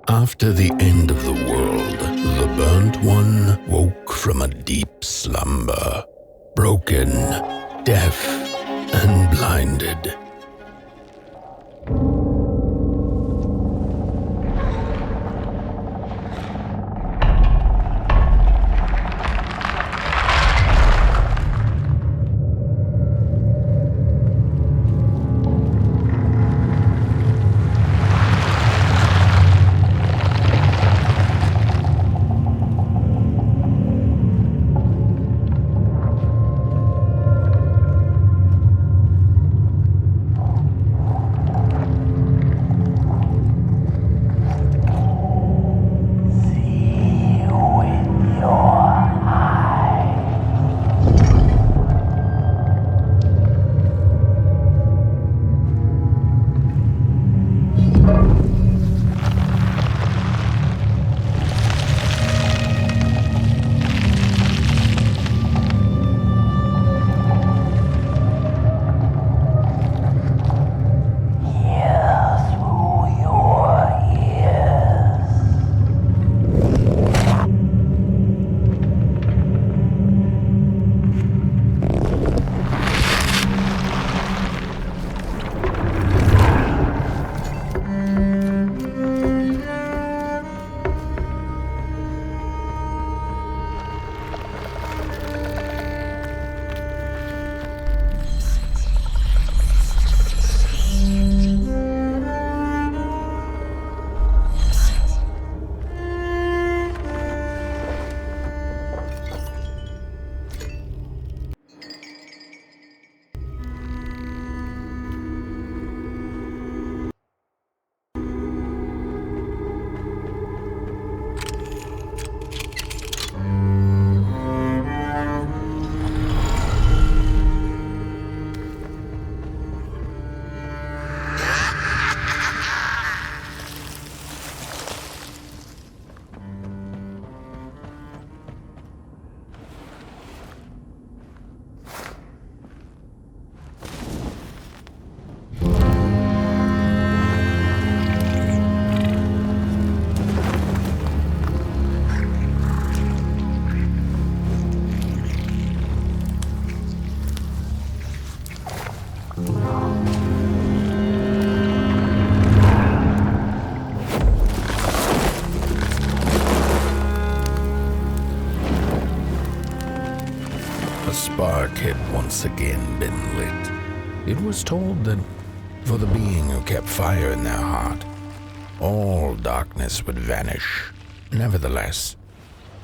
After the end of the world, the Burnt One woke from a deep slumber, broken, deaf, and blinded. Spark had once again been lit. It was told that for the being who kept fire in their heart, all darkness would vanish. Nevertheless,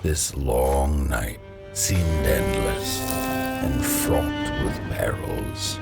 this long night seemed endless and fraught with perils.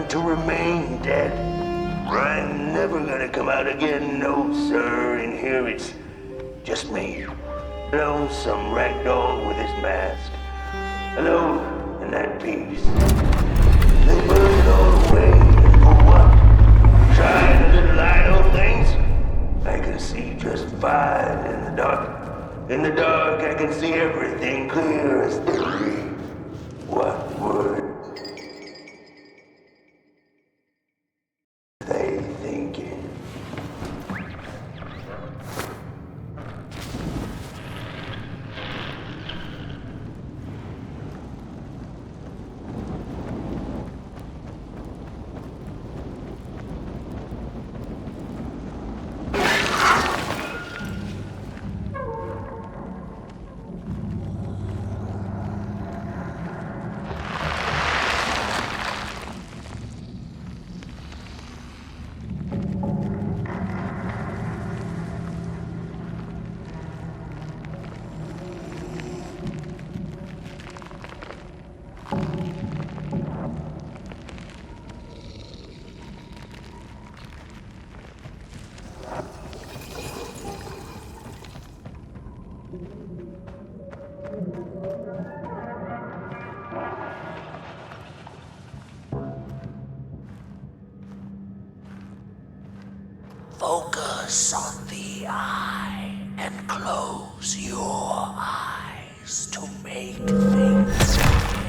To remain dead. I'm never gonna come out again, no sir, and here it's just me. Lonesome ragdoll with his mask. Hello, and that piece. They burned it all away, and for what? Shine a little light on things? I can see just fine in the dark. In the dark, I can see everything clear as day. What word? focus on the eye and close your eyes to make things clear.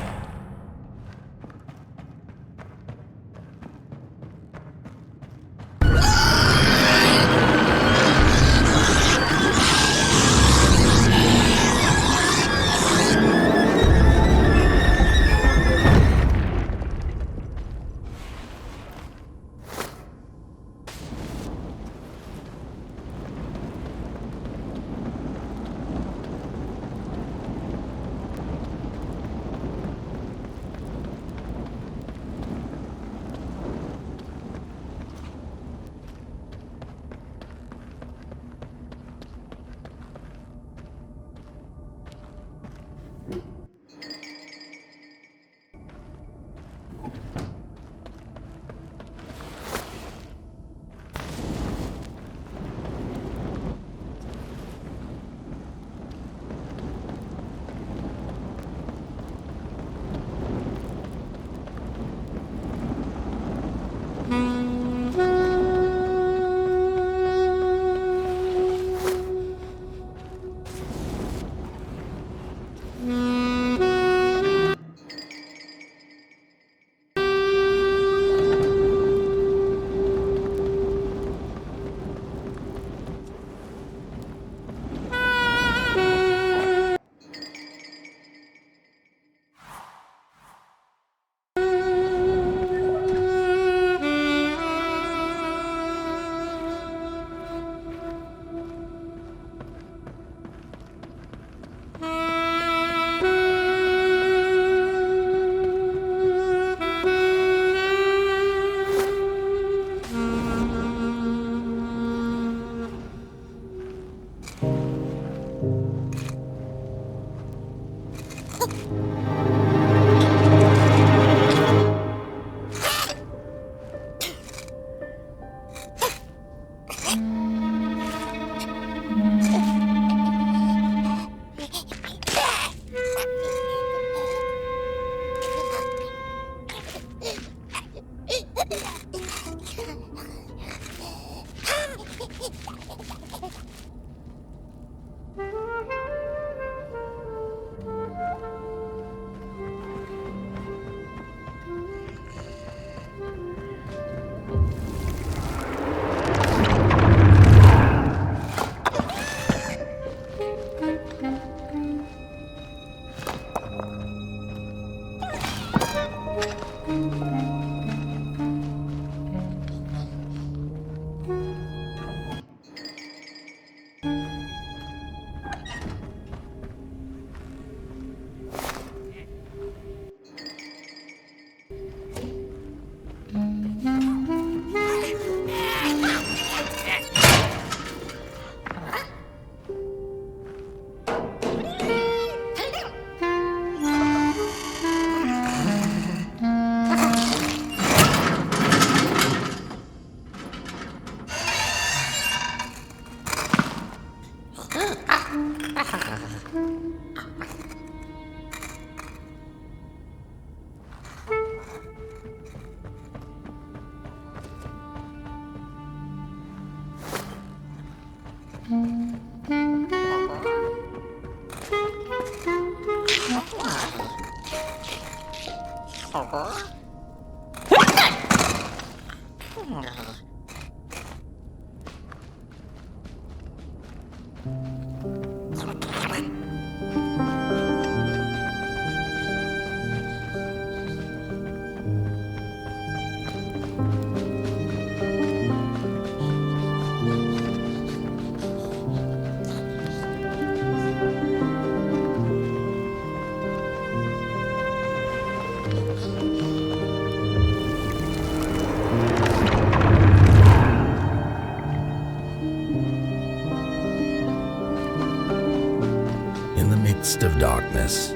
Of darkness,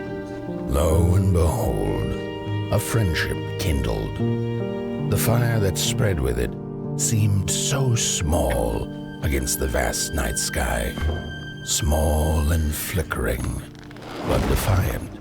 lo and behold, a friendship kindled. The fire that spread with it seemed so small against the vast night sky, small and flickering, but defiant.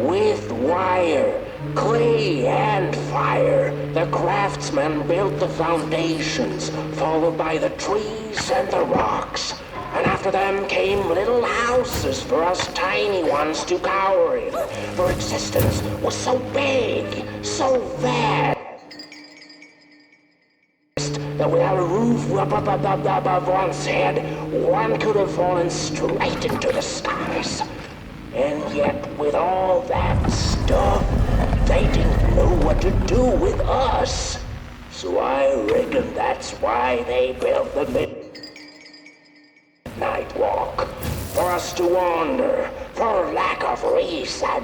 With wire, clay, and fire, the craftsmen built the foundations, followed by the trees and the rocks. And after them came little houses for us tiny ones to cower in, for existence was so big, so vast, that without a roof above one's head, one could have fallen straight into the skies. And yet, with all that stuff, they didn't know what to do with us. So I reckon that's why they built the midnight walk. For us to wander, for lack of reason.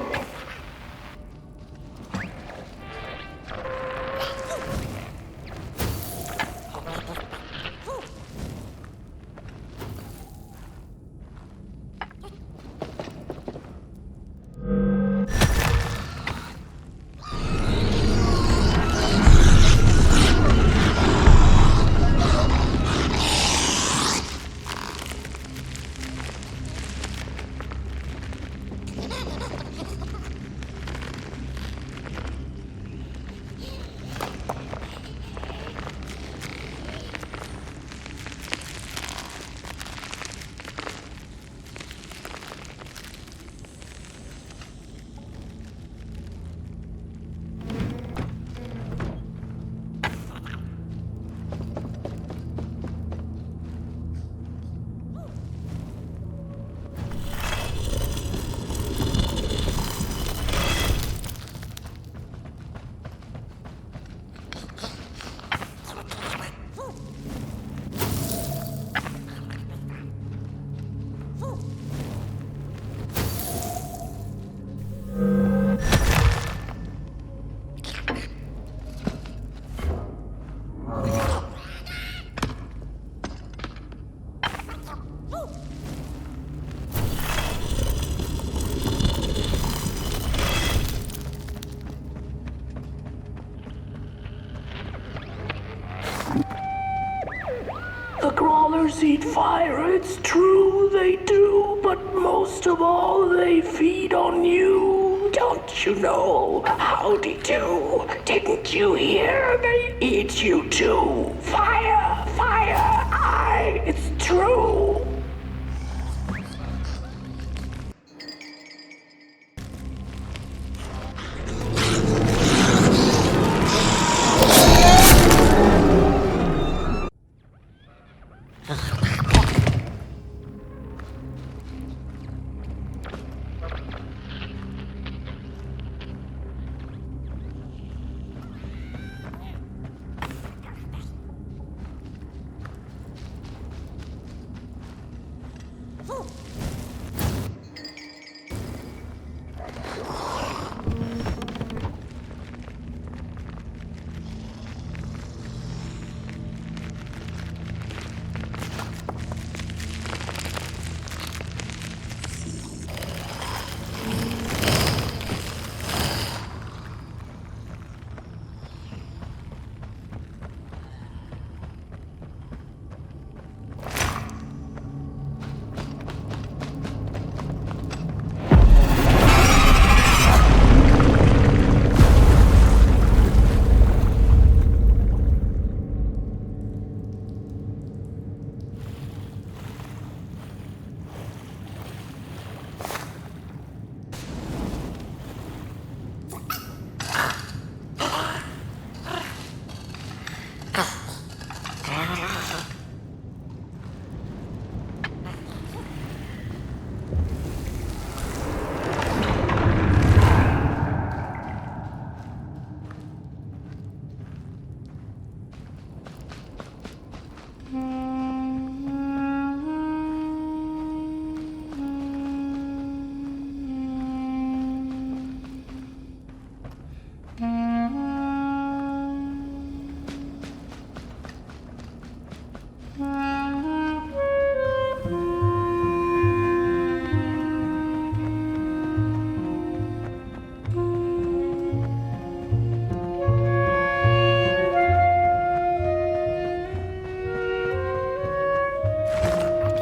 The crawlers eat fire, it's true they do, but most of all they feed on you. Don't you know? Howdy do. Didn't you hear? They eat you too. Fire, fire, aye, it's true.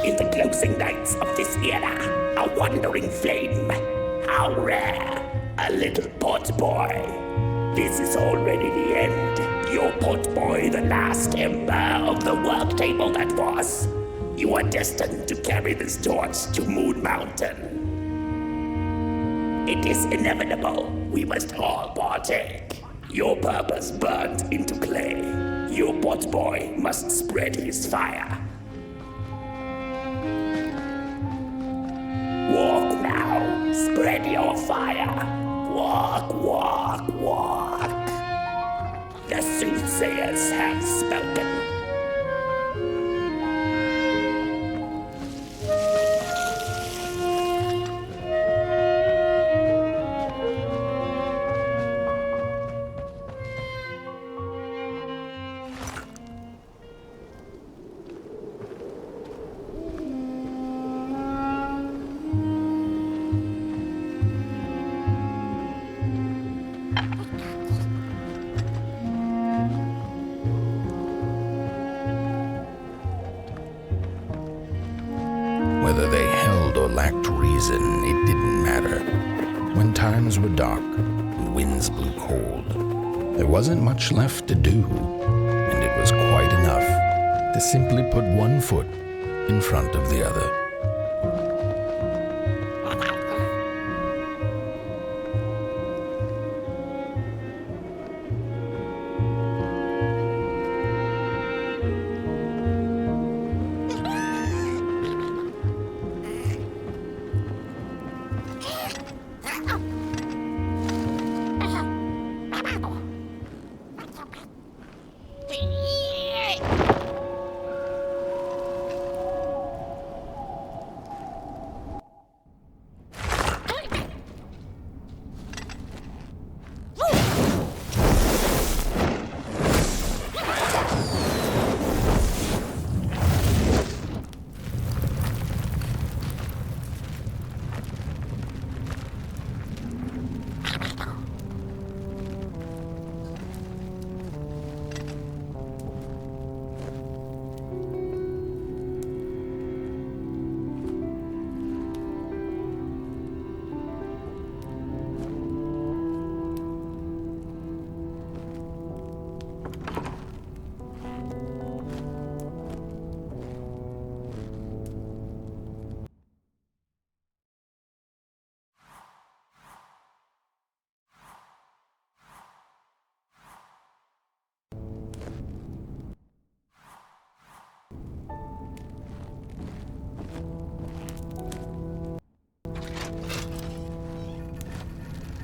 In the closing nights of this era, a wandering flame, how rare. little pot boy. This is already the end. Your pot boy, the last ember of the work table that was. You are destined to carry this torch to Moon Mountain. It is inevitable. We must all partake. Your purpose burnt into clay. Your pot boy must spread his fire. Walk now. Spread your fire. Walk, walk, walk. The soothsayers have spoken. Whether they held or lacked reason, it didn't matter. When times were dark and winds blew cold, there wasn't much left to do, and it was quite enough to simply put one foot in front of the other.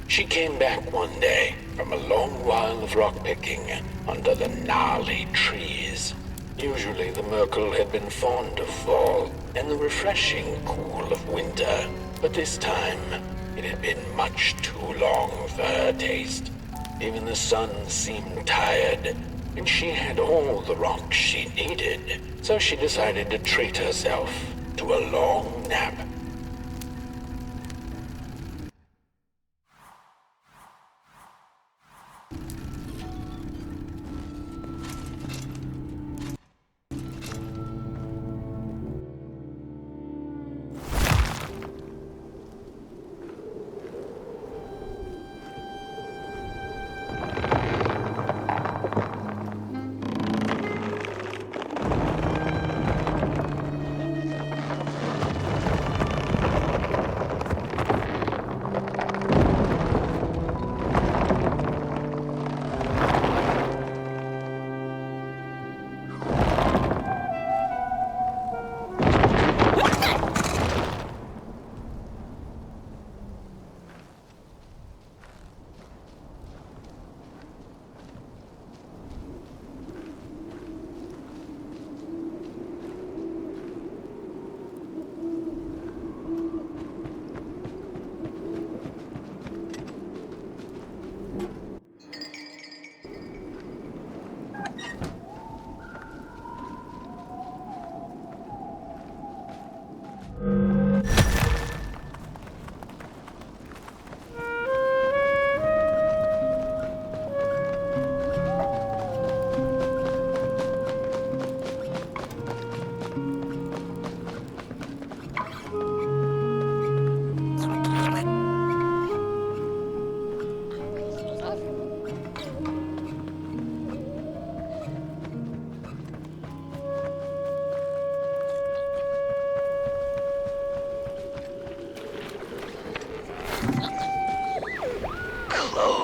She came back one day from a long while of rock-picking under the gnarly trees. Usually the Merkel had been fond of fall and the refreshing cool of winter, but this time it had been much too long for her taste. Even the sun seemed tired, and she had all the rocks she needed, so she decided to treat herself to a long nap.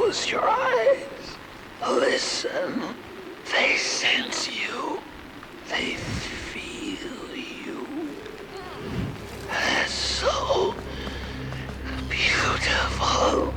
Close your eyes. Listen. They sense you. They feel you. That's so beautiful.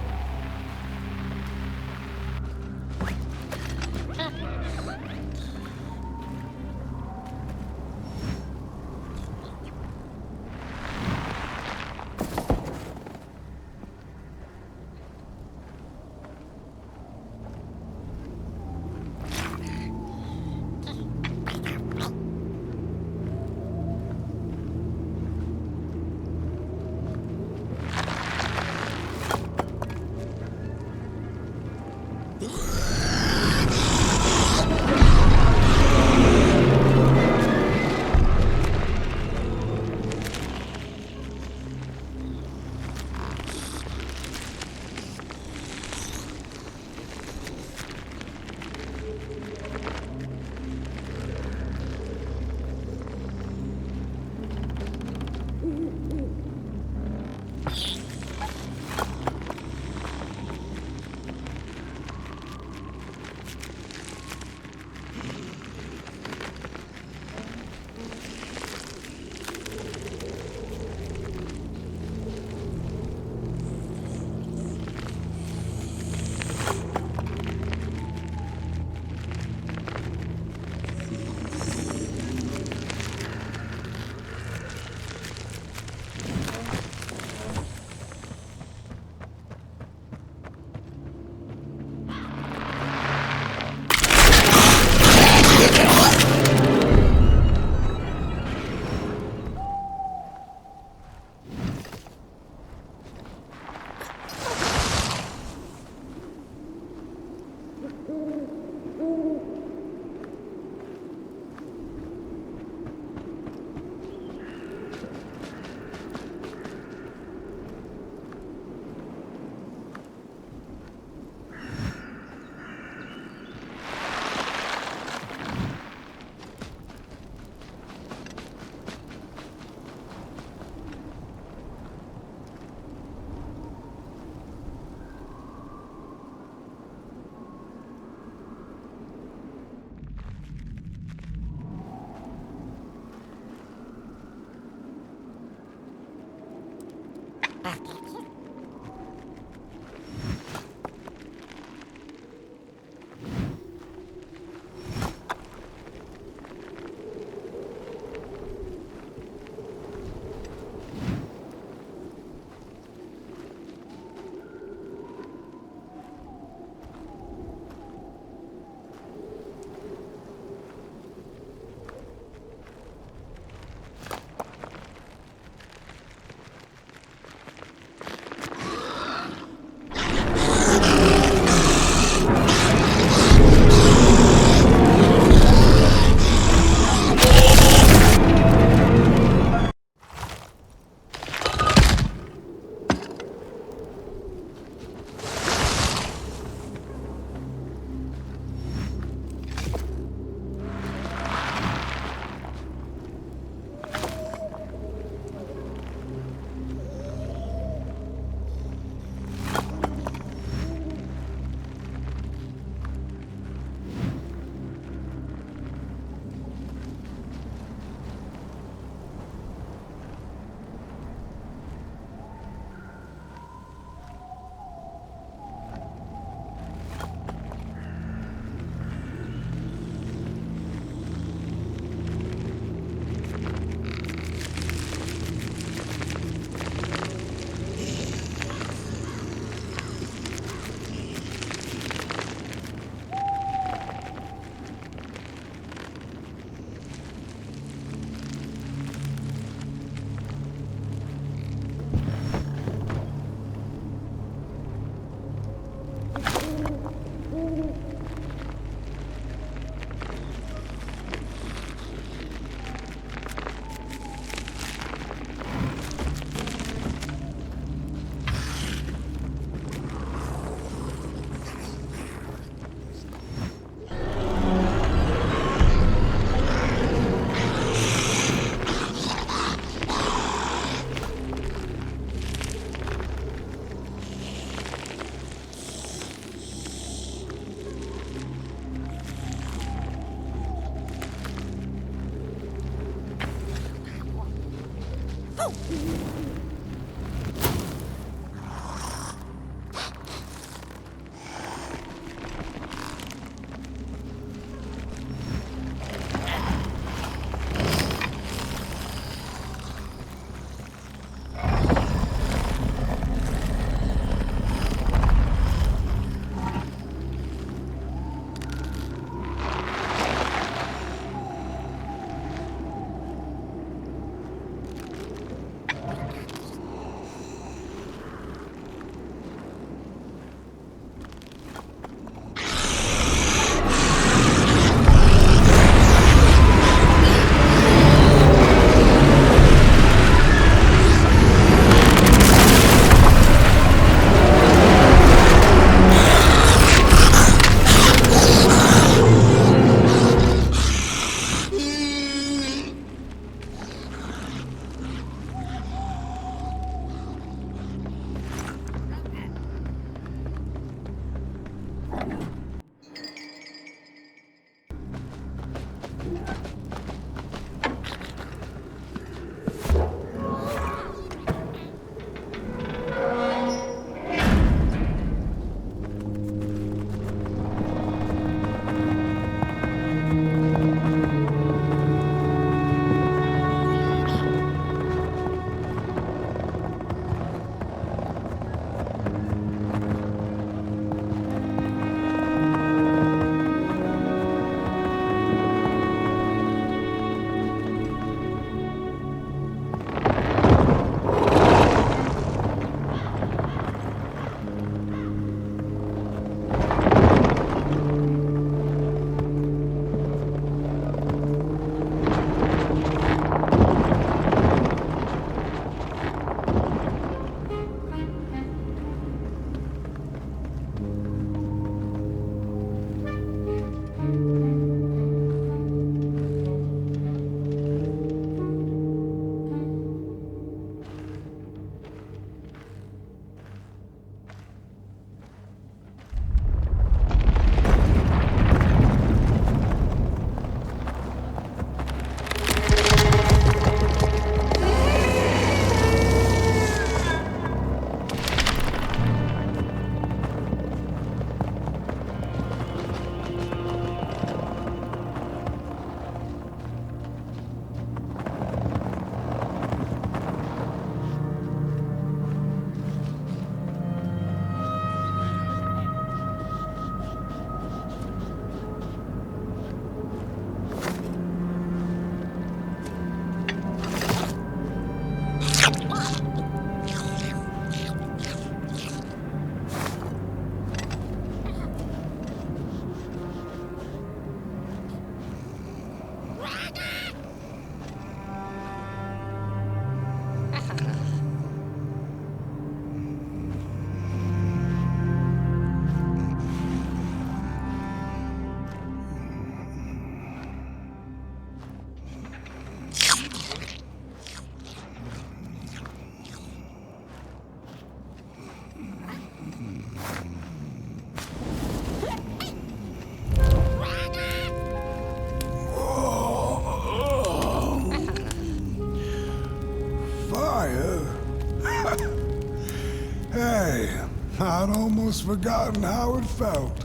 I'd almost forgotten how it felt.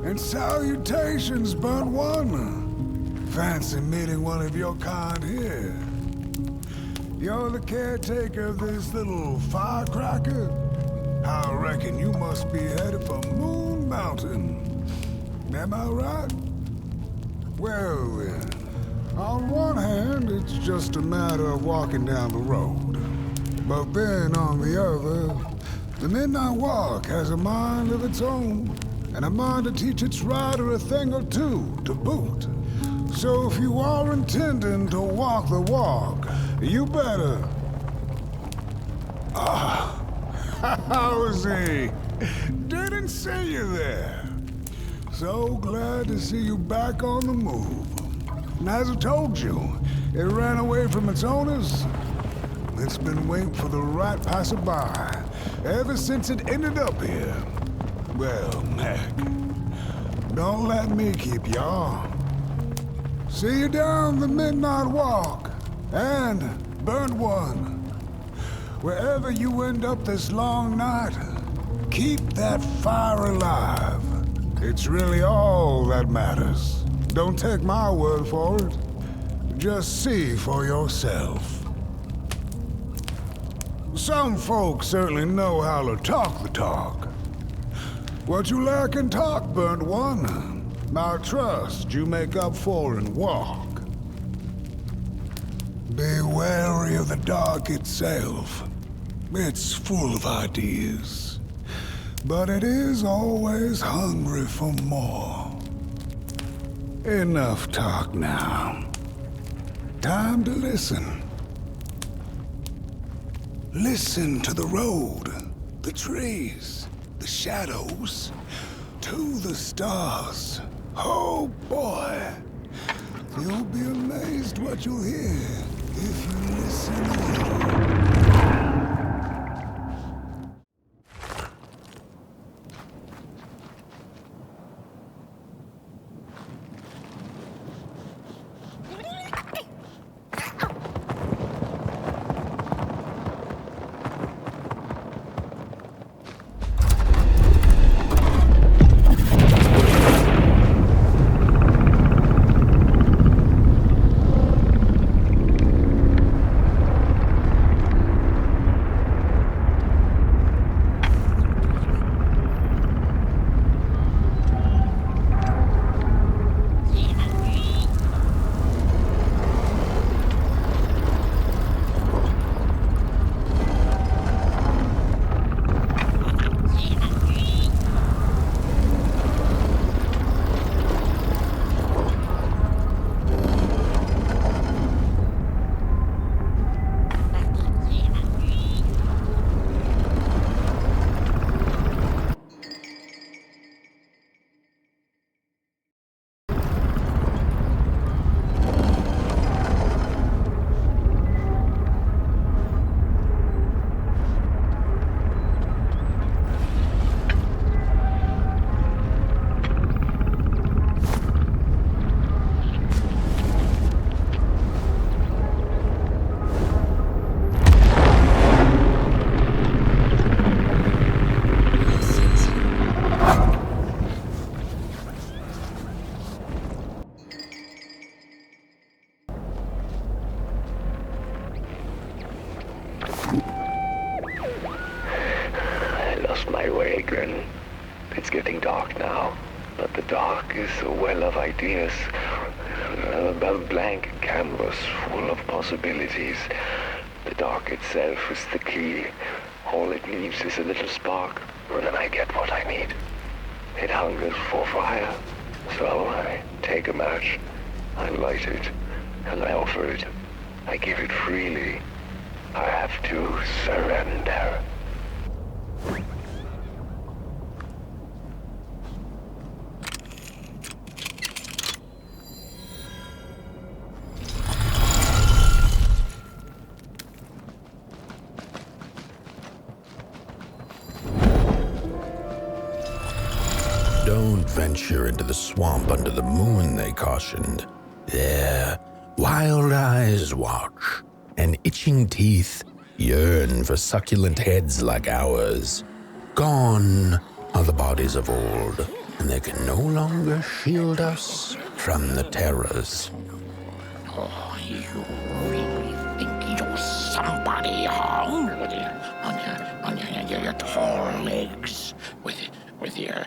And salutations, burnt one. Fancy meeting one of your kind here. You're the caretaker of this little firecracker? I reckon you must be headed for Moon Mountain. Am I right? Well then, on one hand, it's just a matter of walking down the road. But then on the other, the Midnight Walk has a mind of its own, and a mind to teach its rider a thing or two to boot. So if you are intending to walk the walk, you better... How is he? Didn't see you there. So glad to see you back on the move. And as I told you, it ran away from its owners. It's been waiting for the right passerby ever since it ended up here. Well, heck, don't let me keep y'all. See you down the Midnight Walk, and burnt one. Wherever you end up this long night, keep that fire alive. It's really all that matters. Don't take my word for it. Just see for yourself. Some folks certainly know how to talk the talk. What you lack in talk, burnt one, I trust you make up for in walk. Be wary of the dark itself. It's full of ideas, but it is always hungry for more. Enough talk now. Time to listen. Listen to the road, the trees, the shadows, to the stars. Oh boy, you'll be amazed what you'll hear if you listen a little. My way again. It's getting dark now, but the dark is a well of ideas, a blank canvas full of possibilities. The dark itself is the key. All it needs is a little spark, and then I get what I need. It hungers for fire, so I take a match, I light it, and I offer it. I give it freely. I have to surrender. Don't venture into the swamp under the moon, they cautioned. There, wild eyes watch, and itching teeth yearn for succulent heads like ours. Gone are the bodies of old, and they can no longer shield us from the terrors. Oh, you really think you're somebody, huh? On your tall legs, with your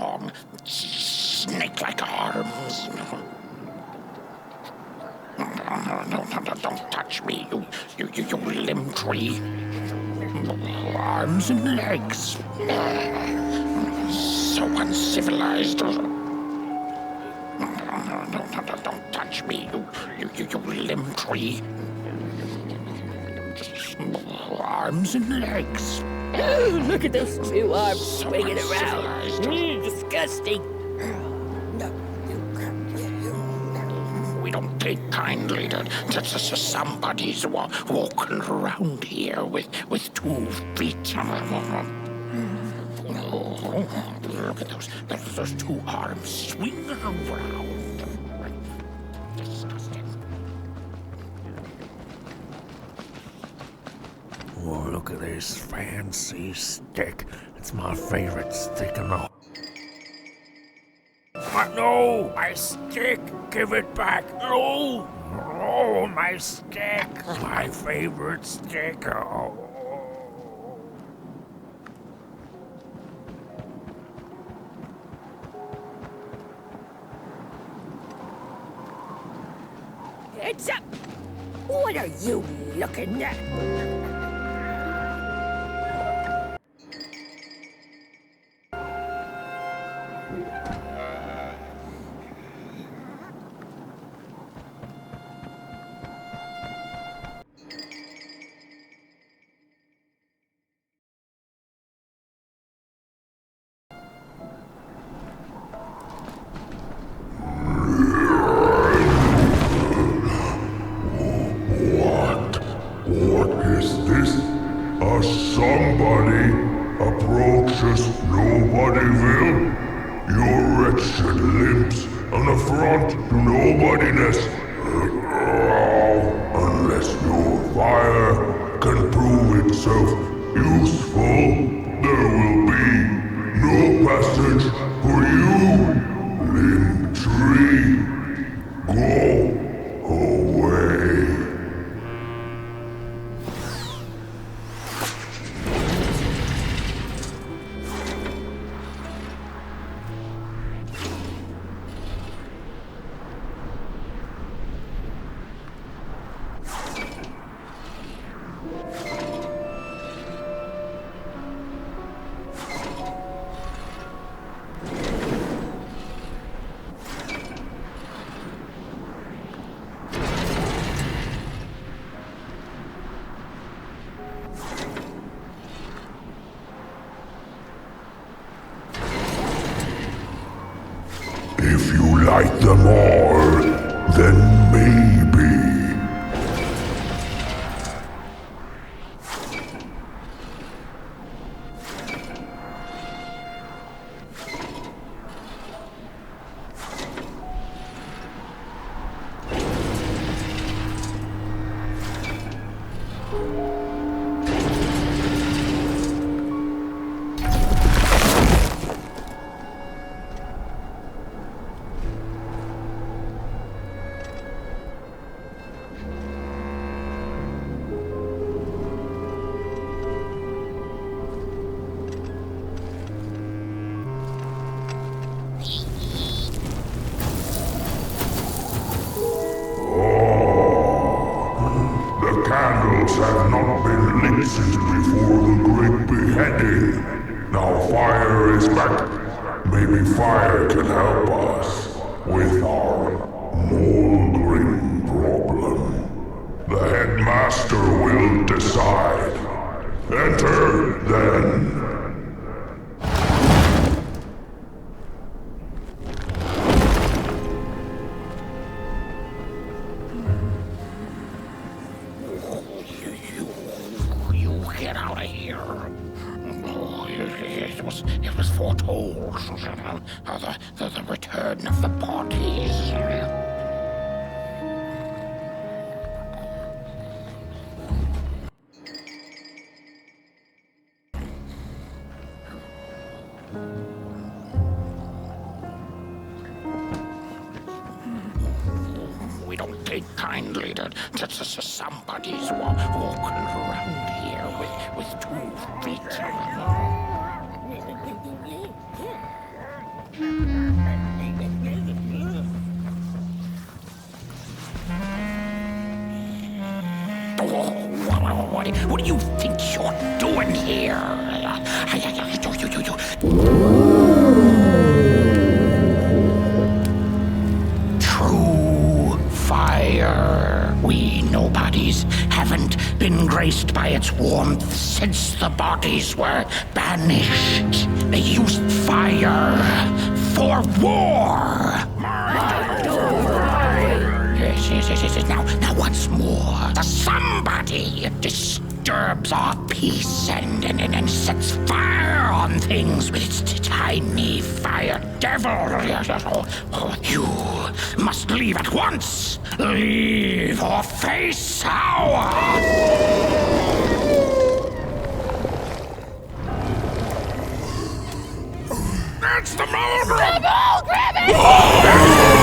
long snake-like arms. No, don't touch me, you limb tree. Arms and legs. So uncivilized. Don't touch me, you limb tree. Arms and legs. Oh, look at those two arms So swinging around. uncivilized. Disgusting. We don't take kindly to somebody's walking around here with 2 feet. Oh, look at those 2 arms swinging around. Disgusting. Oh, look at this fancy stick. It's my favorite stick in the... No, my stick! Give it back! No! Oh, my stick! My favorite stick! Oh. Heads up! What are you looking at? What is this? Somebody approaches nobodyville? Your wretched limbs an affront to nobodiness. Unless your fire can prove itself useful, there will be no passage for you, limb tree. Go away. If you like them all, then maybe. The candles have not been lit since before the great beheading. Now fire is back. Maybe fire can help us with our Molgrim problem. The headmaster will decide. Enter, then. You get out of here. Oh, it was foretold. The return of the bodies. We don't take kindly to somebody's walking around here with 2 feet. What do you think you're doing here? True fire. We nobodies haven't been graced by its warmth since the bodies were banished. They used fire for war. Yes. Now once more, somebody disturbs our peace and sets fire on things with its tiny fire devil. You must leave at once. Leave or face our... That's the Molgrim! The Molgrim!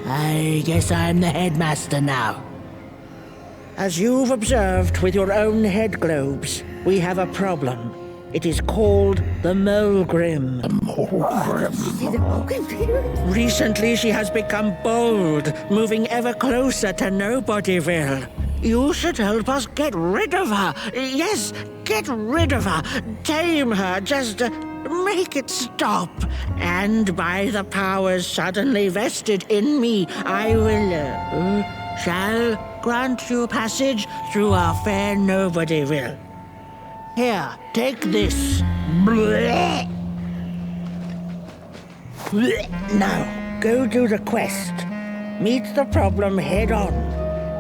I guess I'm the headmaster now. As you've observed with your own head globes, we have a problem. It is called the Molgrim. The Molgrim. Recently she has become bold, moving ever closer to nobodyville. You should help us get rid of her. Yes, get rid of her. Tame her, just make it stop. And by the powers suddenly vested in me, I will, shall grant you passage through our fair nobodyville. Here, take this. Blech. Blech. Now, go do the quest. Meet the problem head on.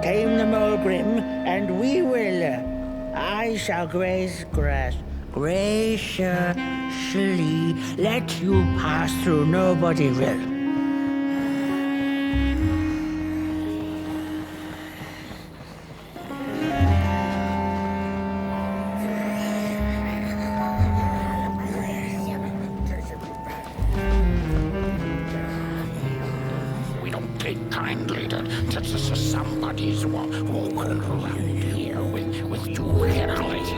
Tame the Molgrim, and we will. I shall graciously let you pass through nobodyville. Kindly to somebody's walking around here with 2 headlights.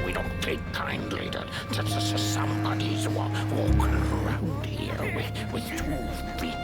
We don't take kindly to somebody's walking around here with 2 feet.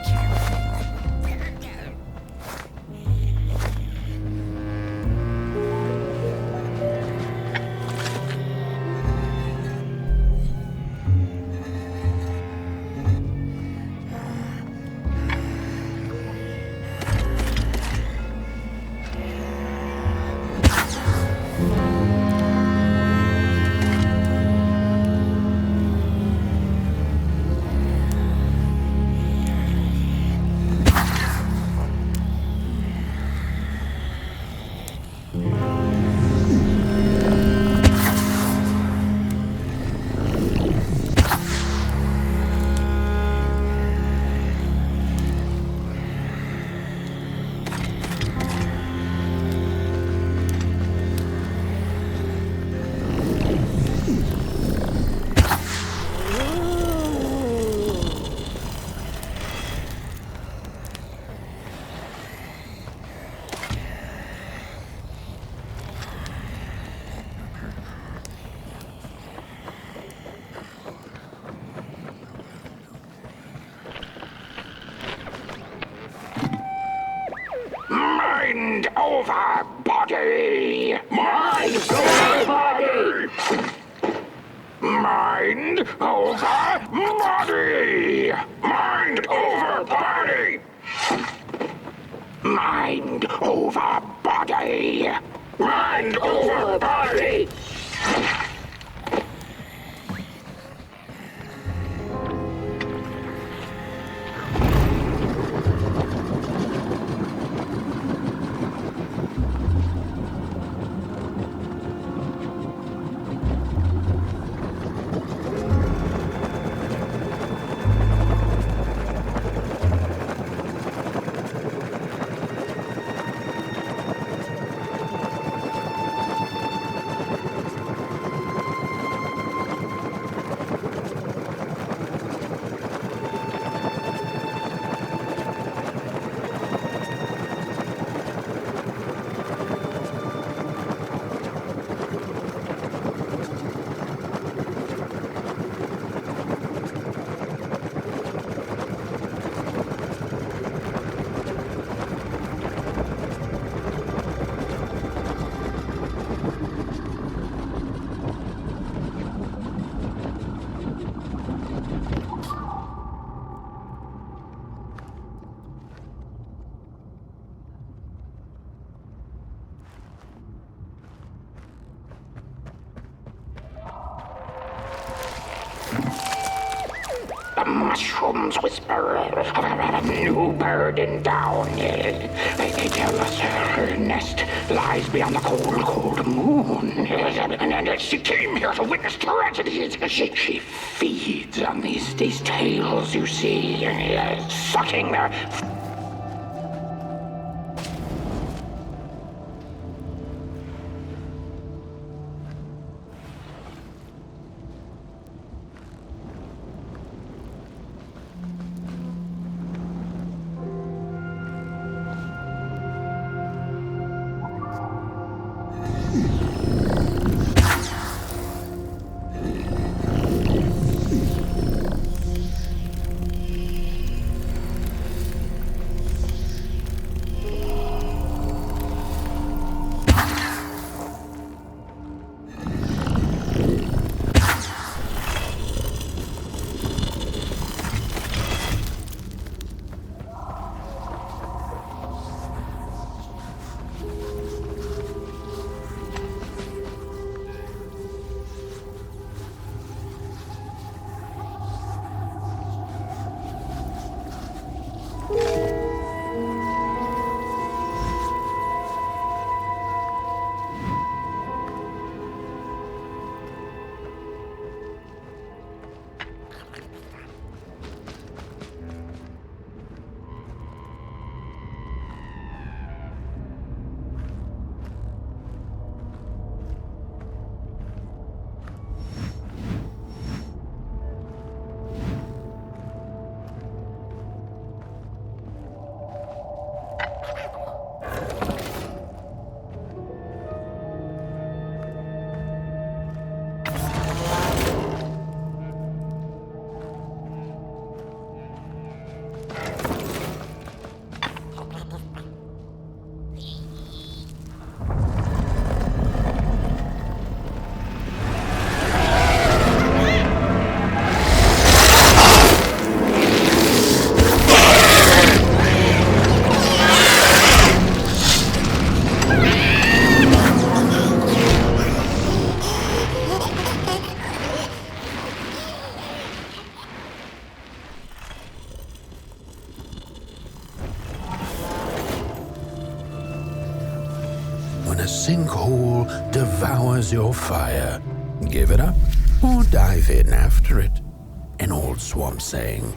over body! Mind over body! Mind over body! Mind over body! Mind over body! Mind over body! The mushrooms whisper of a new burden down. They tell us her nest lies beyond the cold, cold moon. And she came here to witness tragedies. She feeds on these tales, you see, sucking their... When a sinkhole devours your fire, give it up or dive in after it. An old swamp saying.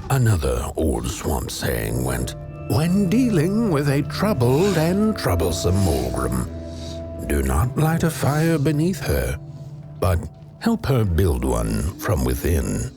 Another old swamp saying went, "When dealing with a troubled and troublesome Molgrim, do not light a fire beneath her, but help her build one from within."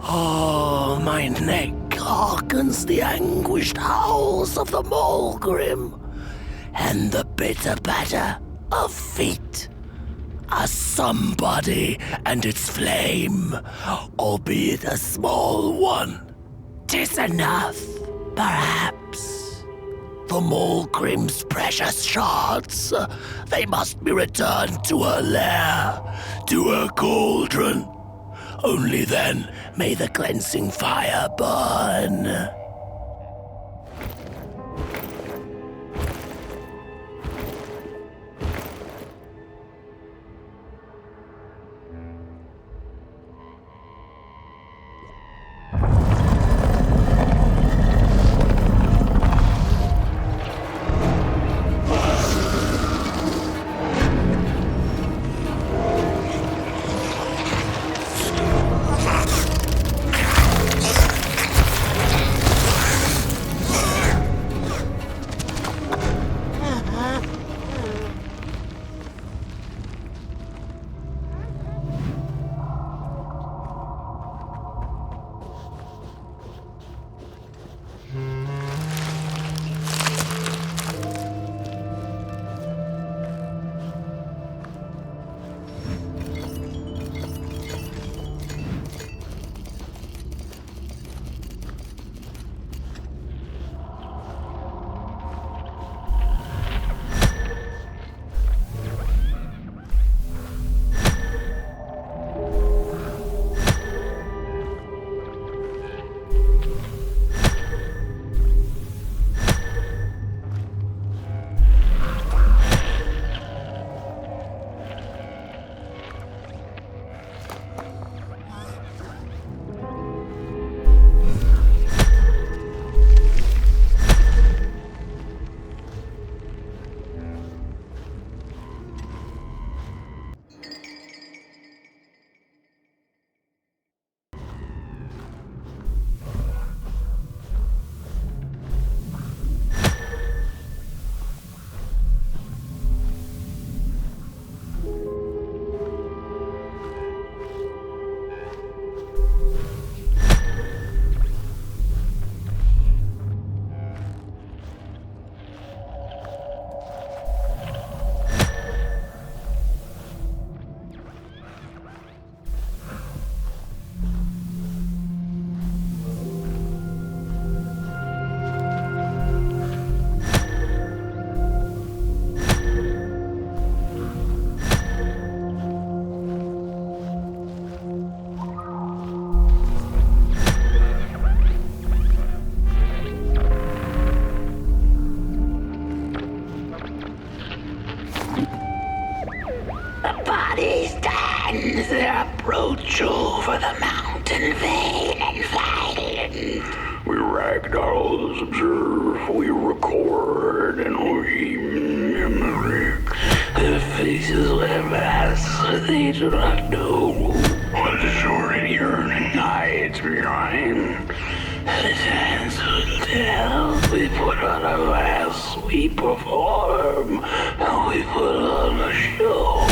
Oh, my neck hearkens the anguished howls of the Molgrim, and the bitter patter of feet. A somebody and its flame, albeit a small one. 'Tis enough, perhaps. The Molgrim's precious shards, they must be returned to her lair, to her cauldron. Only then may the cleansing fire burn. Approach over the mountain vain and violent. We ragdolls observe, we record, and we mimic. Their faces wear masks they do not know. What the sordid yearning hides behind. The hands will tell. We put on a mask, we perform, and we put on a show.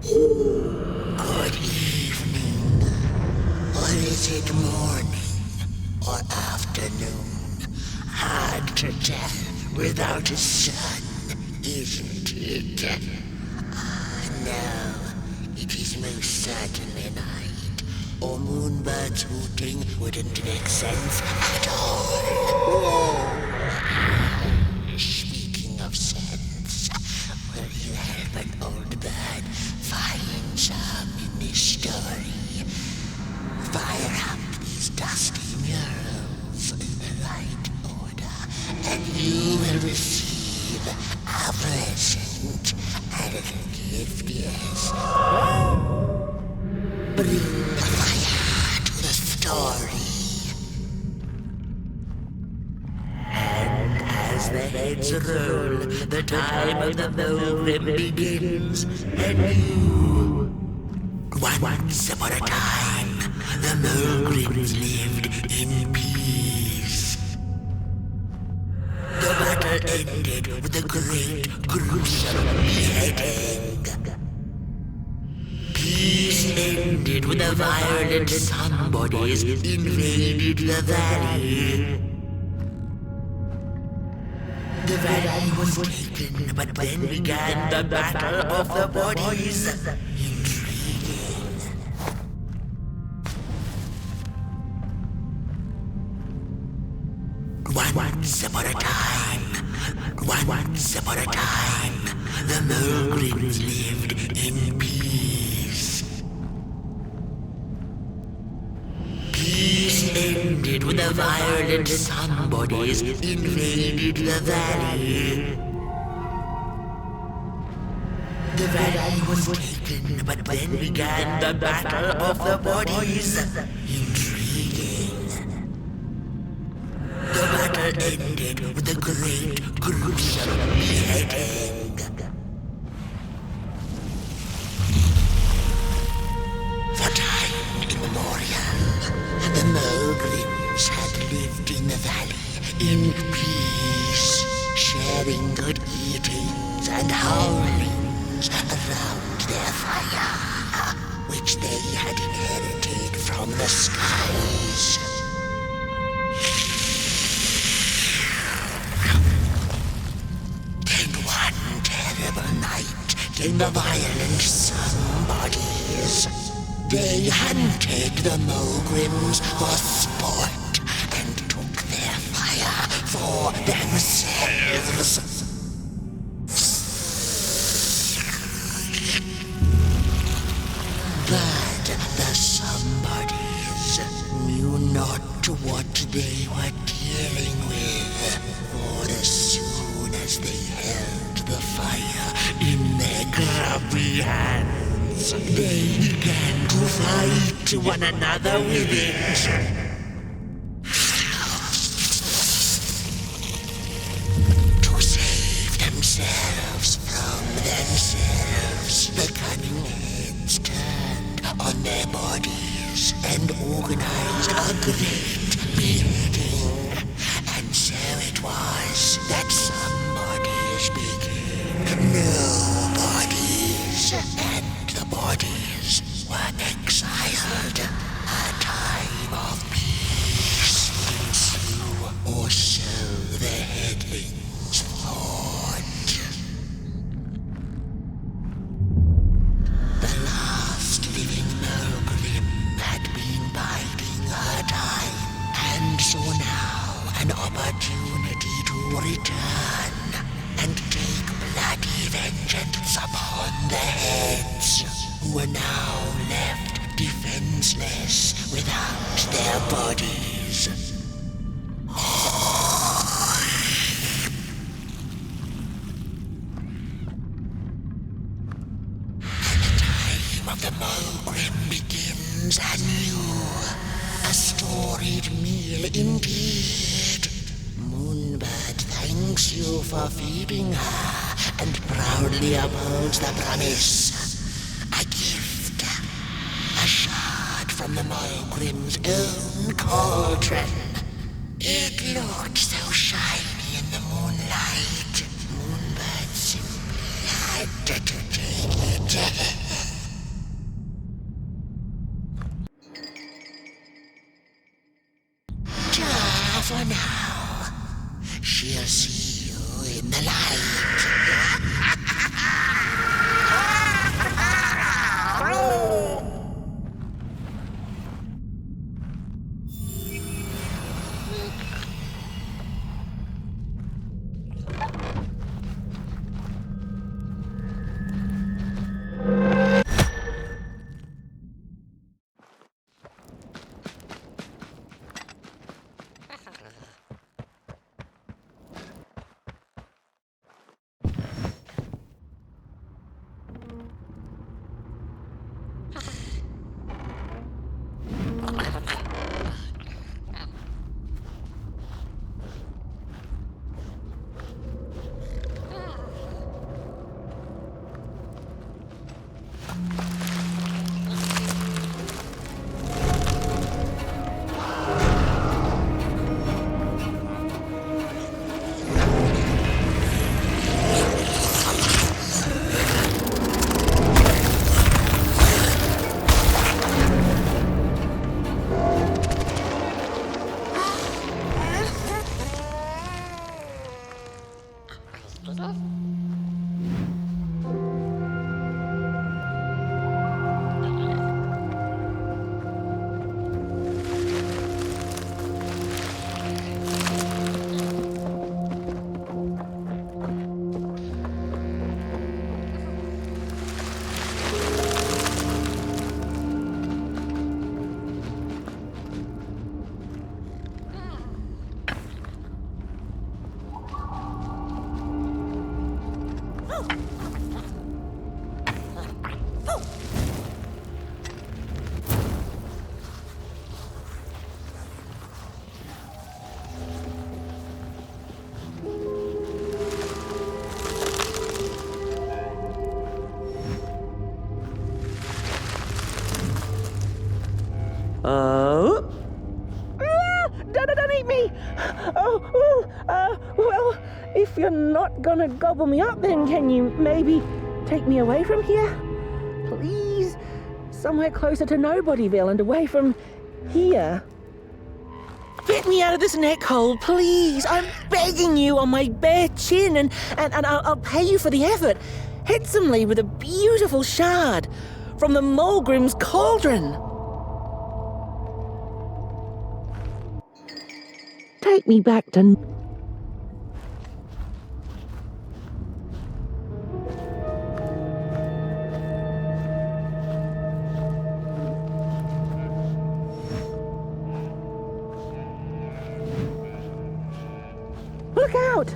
Good evening. Or is it morning or afternoon? Hard to tell without a sun, isn't it? No, it is most certainly night. Or moonbirds hooting wouldn't make sense at all. Speaking of sense, will you help an old bird find some in this story? Fire up these dusty murals in the right order, and you will receive a present, a little gift, yes. Bring the fire to the story. And as the heads roll, the time of the Molgrim begins, anew. Once upon a time, the Molgrims lived in peace. The battle ended with a great, gruesome beheading. Peace ended when the violent sun bodies invaded the valley. The valley was taken, but then began the battle of the bodies. Intriguing. Once upon a time, the Molgrims lived in peace. Peace ended when the violent sun bodies invaded the valley. The valley was taken, but then began the battle of the bodies. Intriguing. The battle ended with a great, gruesome beheading. For time immemorial, the Molgrims had lived in the valley in peace, sharing good eatings and howlings around their fire, which they had inherited from the skies. fighting the violent somebodies. They hunted the Molgrims for sport and took their fire for themselves. But the somebodies knew not what they were dealing with, for as soon as they held the fire in their grubby hands, they began to fight one another with it. To save themselves from themselves, the cunning heads turned on their bodies and organized a great beheading. And so it was that somebodies became nobodies, and the bodies were exiled. A time of peace ensue, or so the headlings thought. The last living Molgrim had been biding her time, and saw now an opportunity to return and take bloody vengeance upon the heads, who were now left defenseless without their bodies. And the time of the Molgrim begins anew. A storied meal indeed. Moonbird thanks you for feeding her and proudly upholds the promise. A gift, a shard from the Molgrim's own cauldron. It looked so shiny in the moonlight. Moonbird simply had to take it. For now, she'll see you in the light. Don't eat me! Well, if you're not gonna gobble me up, then can you maybe take me away from here? Please? Somewhere closer to Nobodyville and away from here. Get me out of this neck hole, please! I'm begging you on my bare chin, and I'll pay you for the effort. handsomely with a beautiful shard from the Molgrim's cauldron. Take me back to... Look out!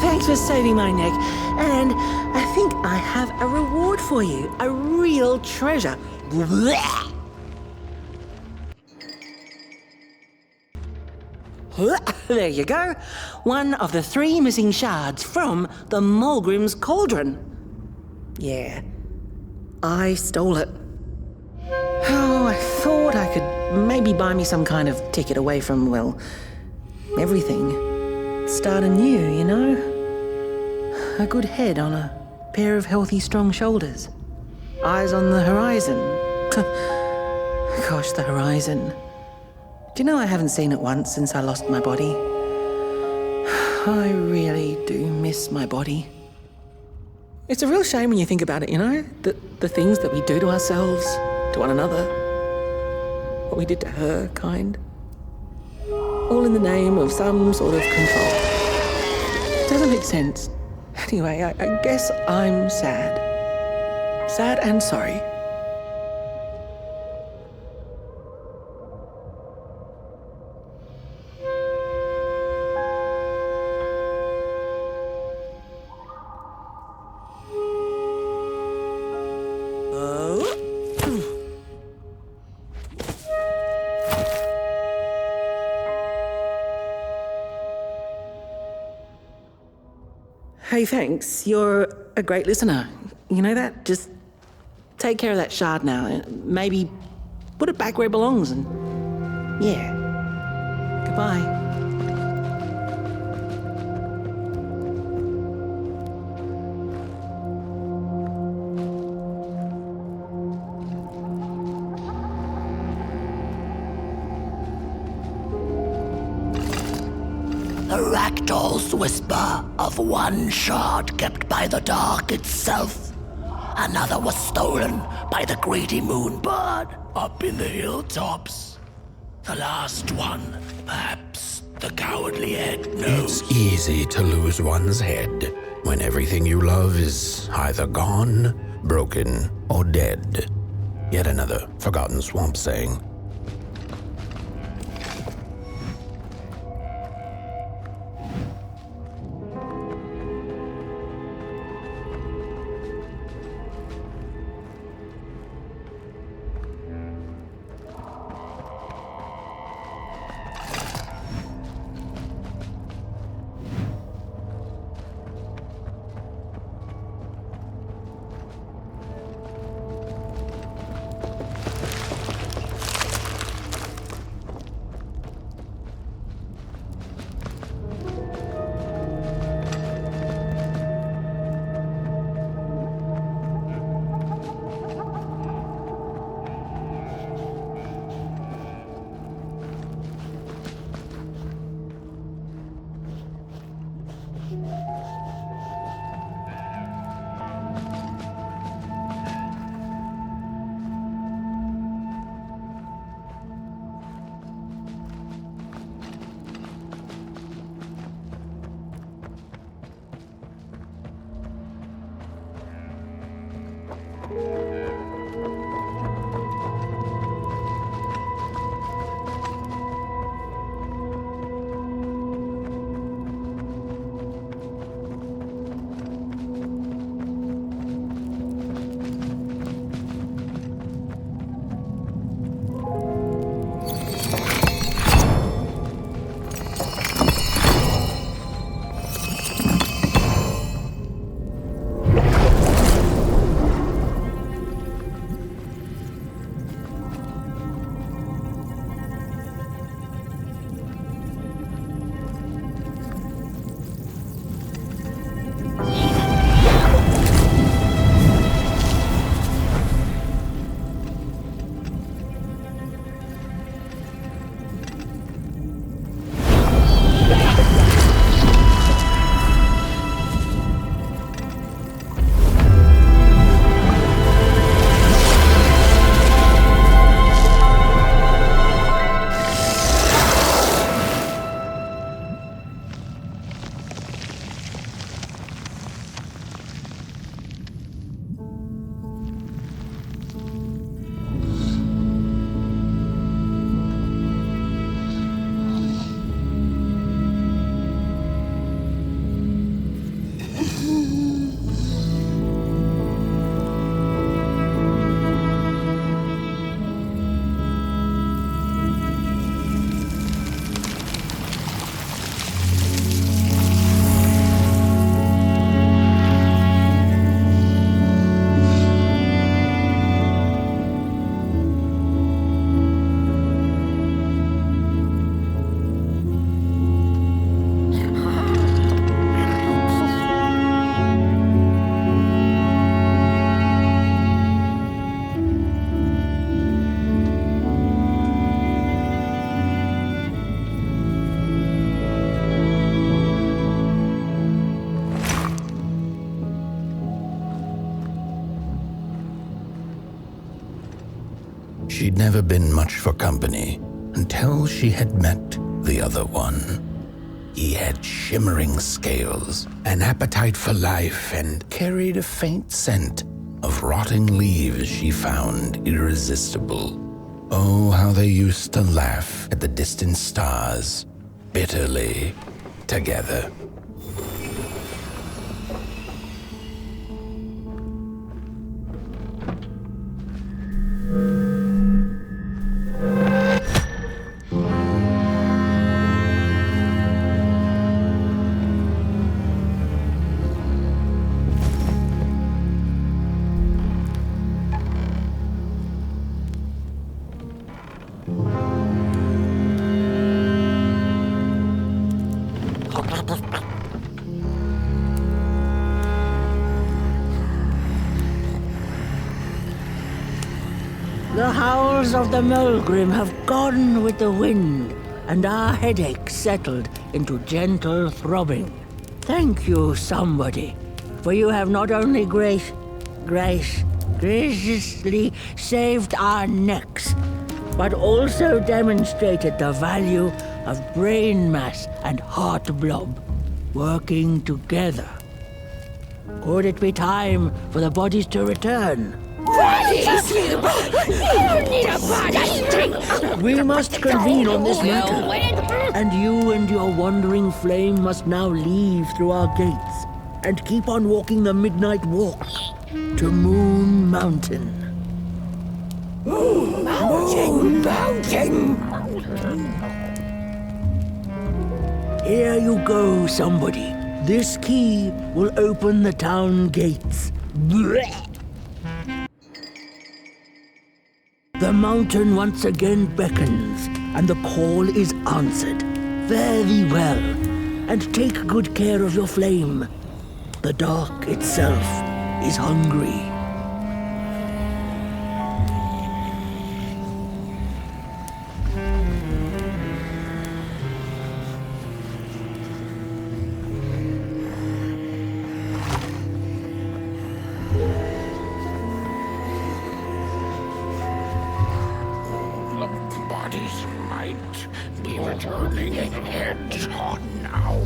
Thanks for saving my neck, and I think I have a reward for you. A real treasure. There you go. One of the 3 missing shards from the Molgrim's cauldron. Yeah, I stole it. Oh, I thought I could maybe buy me some kind of ticket away from, well, everything. Start anew, you know? A good head on a pair of healthy, strong shoulders. Eyes on the horizon. Gosh, the horizon. Do you know I haven't seen it once since I lost my body? I really do miss my body. It's a real shame when you think about it, you know? The things that we do to ourselves, to one another. What we did to her, kind. All in the name of some sort of control. It doesn't make sense. Anyway, I guess I'm sad. Sad and sorry. Hey, thanks. You're a great listener. You know that? Just take care of that shard now. Maybe put it back where it belongs and... yeah. Goodbye. The ragdoll's whisper of one shard kept by the dark itself. Another was stolen by the greedy moonbird up in the hilltops. The last one, perhaps the cowardly head knows. It's easy to lose one's head when everything you love is either gone, broken, or dead. Yet another forgotten swamp saying. She'd never been much for company until she had met the other one. He had shimmering scales, an appetite for life, and carried a faint scent of rotting leaves she found irresistible. Oh, how they used to laugh at the distant stars, bitterly, together. The howls of the Molgrim have gone with the wind, and our headaches settled into gentle throbbing. Thank you, somebody, for you have not only graciously saved our necks, but also demonstrated the value of brain mass and heart blob working together. Could it be time for the bodies to return? We must convene on this matter, and you and your wandering flame must now leave through our gates and keep on walking the midnight walk to Moon Mountain. Moon Mountain! Here you go, somebody. This key will open the town gates. Blech. The mountain once again beckons, and the call is answered. Fare thee well, and take good care of your flame. The dark itself is hungry. Bodies might be returning heads on now.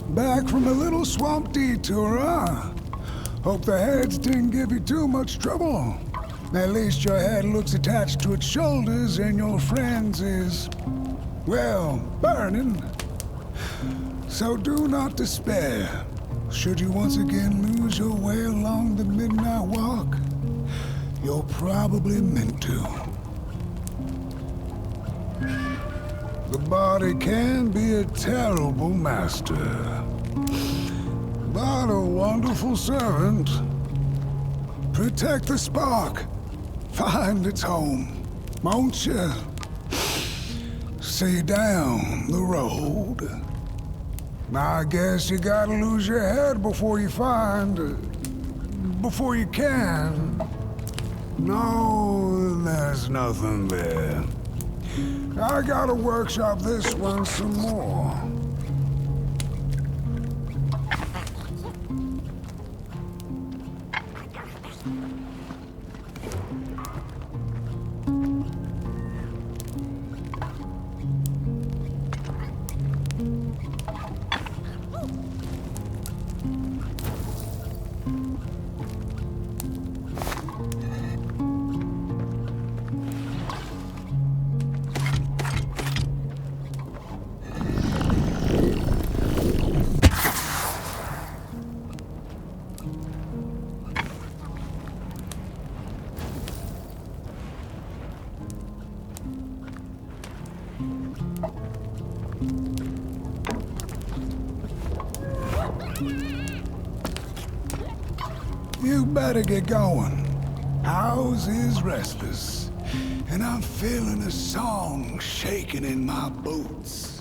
Back from a little swamp detour, huh? Hope the heads didn't give you too much trouble. At least your head looks attached to its shoulders and your friend's is, well, burning. So do not despair. Should you once again lose your way along the midnight walk, you're probably meant to. The body can be a terrible master, but a wonderful servant. Protect the spark. Find its home, won't you? See down the road. I guess you gotta lose your head before you before you can. No, there's nothing there. I gotta workshop this one some more. You better get going. Ours is restless, and I'm feeling a song shaking in my boots.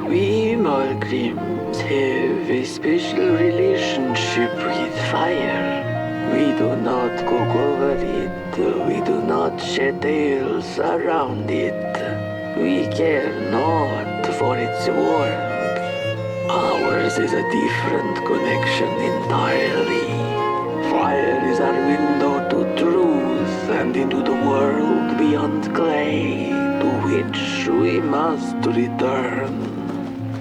We Molgrims have a special relationship with fire. We do not cook over it. We do not shed tales around it. We care not for its warmth. Ours is a different connection entirely. Fire is our window to truth and into the world beyond clay, to which we must return.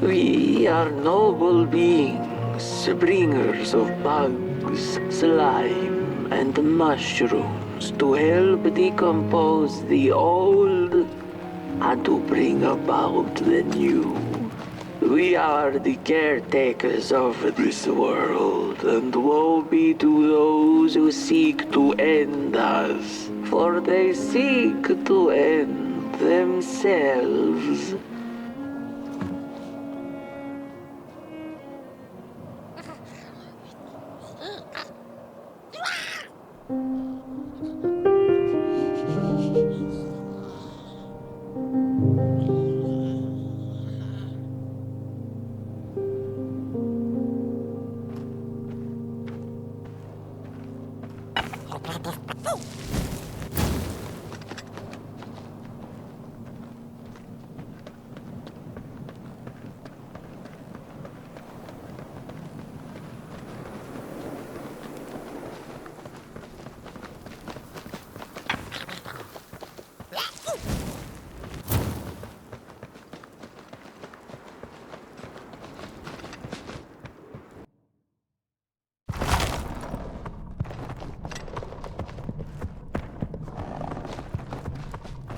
We are noble beings, bringers of bugs, slime, and mushrooms to help decompose the old and to bring about the new. We are the caretakers of this world, and woe be to those who seek to end us, for they seek to end themselves.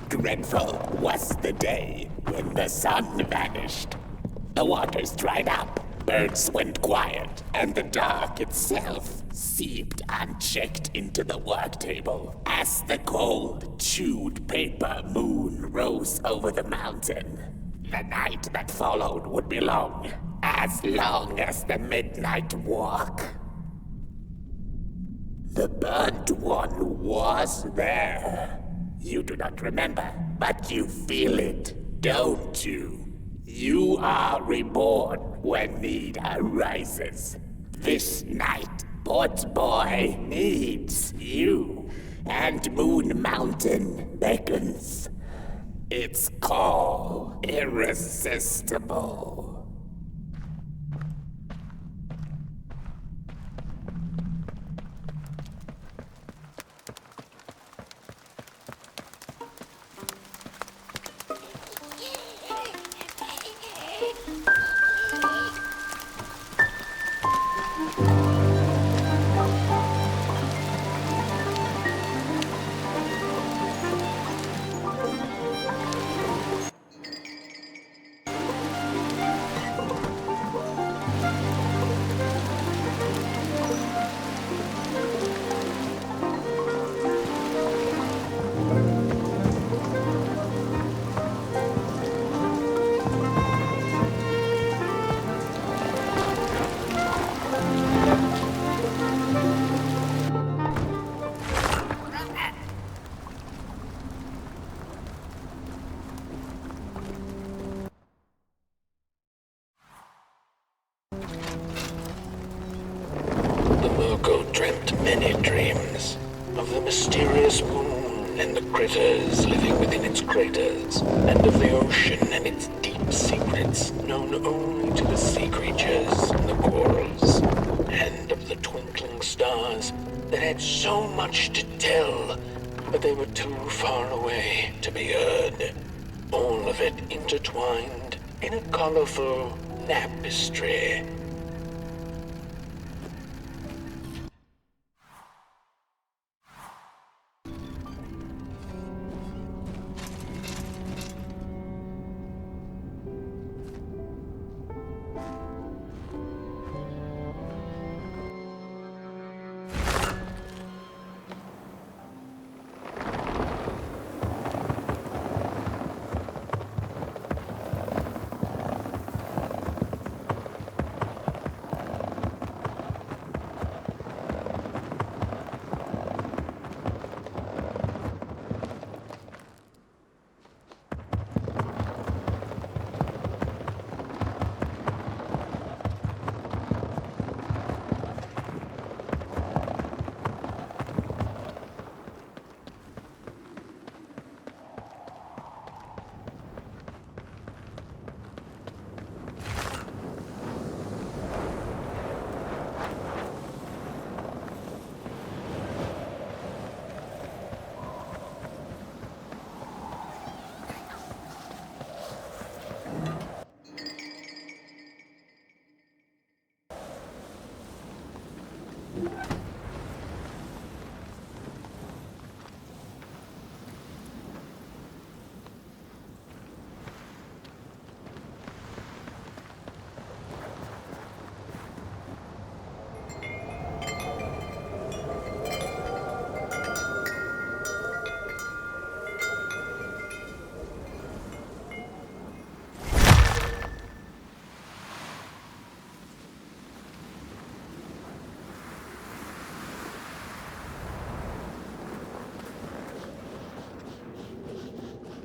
Dreadful was the day when the sun vanished. The waters dried up, birds went quiet, and the dark itself seeped unchecked into the work table as the cold, chewed paper moon rose over the mountain. The night that followed would be long as the midnight walk. The burnt one was there. You do not remember, but you feel it, don't you? You are reborn when need arises. This night, Port Boy needs you, and Moon Mountain beckons. Its call irresistible. critters living within its craters, and of the ocean and its deep secrets known only to the sea creatures and the corals, and of the twinkling stars that had so much to tell, but they were too far away to be heard. All of it intertwined in a colorful tapestry.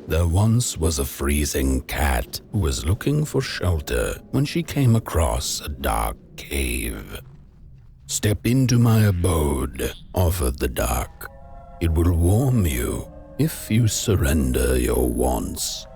There once was a freezing cat who was looking for shelter when she came across a dark cave. "Step into my abode," offered the dark. "It will warm you if you surrender your wants."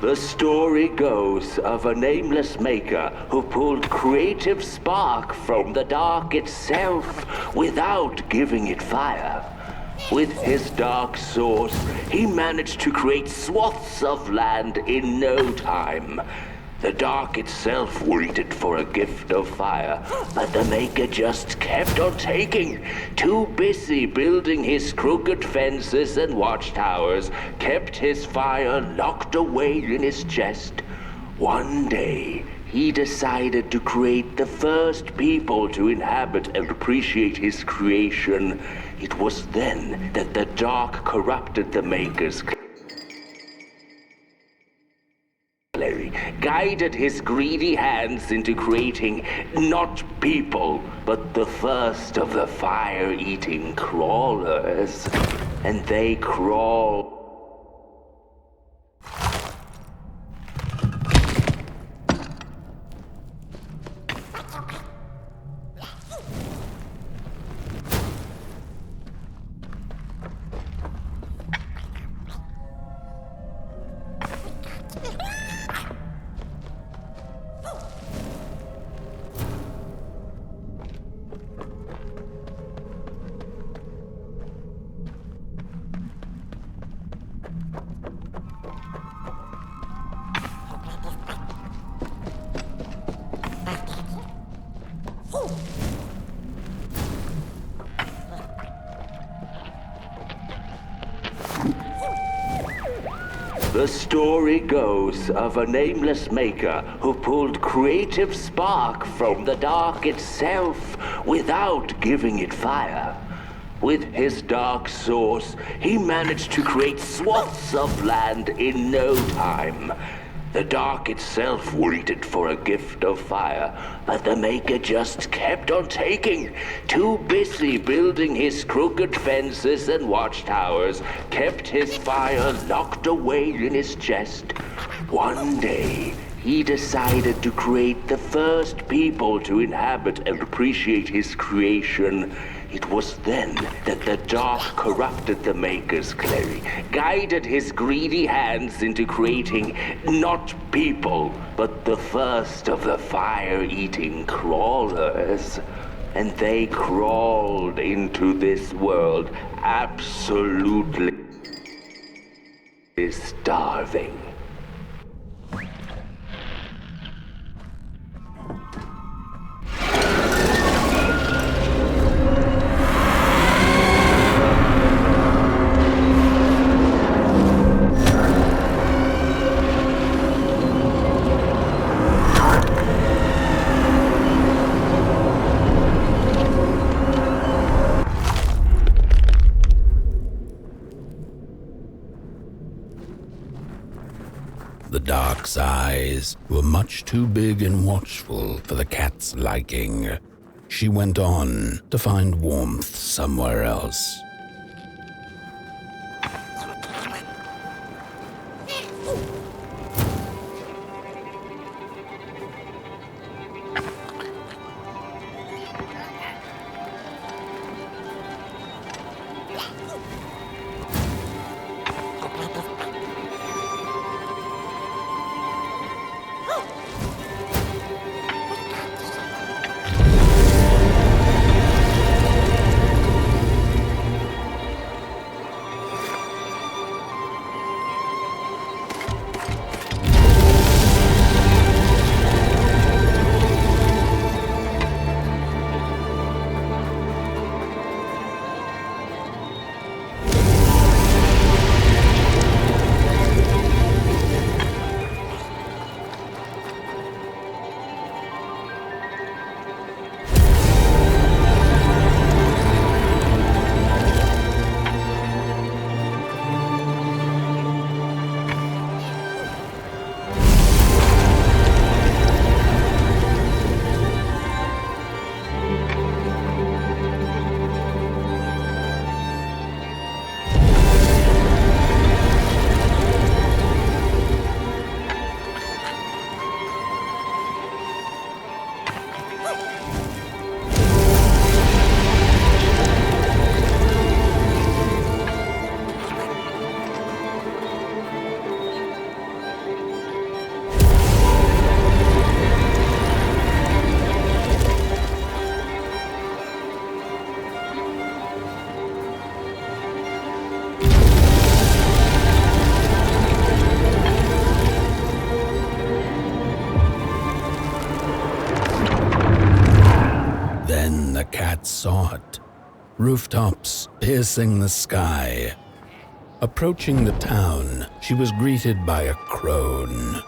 The story goes of a nameless maker who pulled creative spark from the dark itself without giving it fire. With his dark source, he managed to create swaths of land in no time. The dark itself waited for a gift of fire, but the maker just kept on taking. Too busy building his crooked fences and watchtowers, kept his fire locked away in his chest. One day, he decided to create the first people to inhabit and appreciate his creation. It was then that the dark corrupted the maker's guided his greedy hands into creating not people, but the first of the fire-eating crawlers. And they crawled. The story goes of a nameless maker who pulled creative spark from the dark itself without giving it fire. With his dark source, he managed to create swaths of land in no time. The dark itself waited for a gift of fire, but the maker just kept on taking. Too busy building his crooked fences and watchtowers, kept his fire locked away in his chest. One day, he decided to create the first people to inhabit and appreciate his creation. It was then that the dark corrupted the maker's clay, guided his greedy hands into creating not people, but the first of the fire-eating crawlers. And they crawled into this world absolutely starving. The dark's eyes were much too big and watchful for the cat's liking. She went on to find warmth somewhere else. rooftops piercing the sky. Approaching the town, she was greeted by a crone.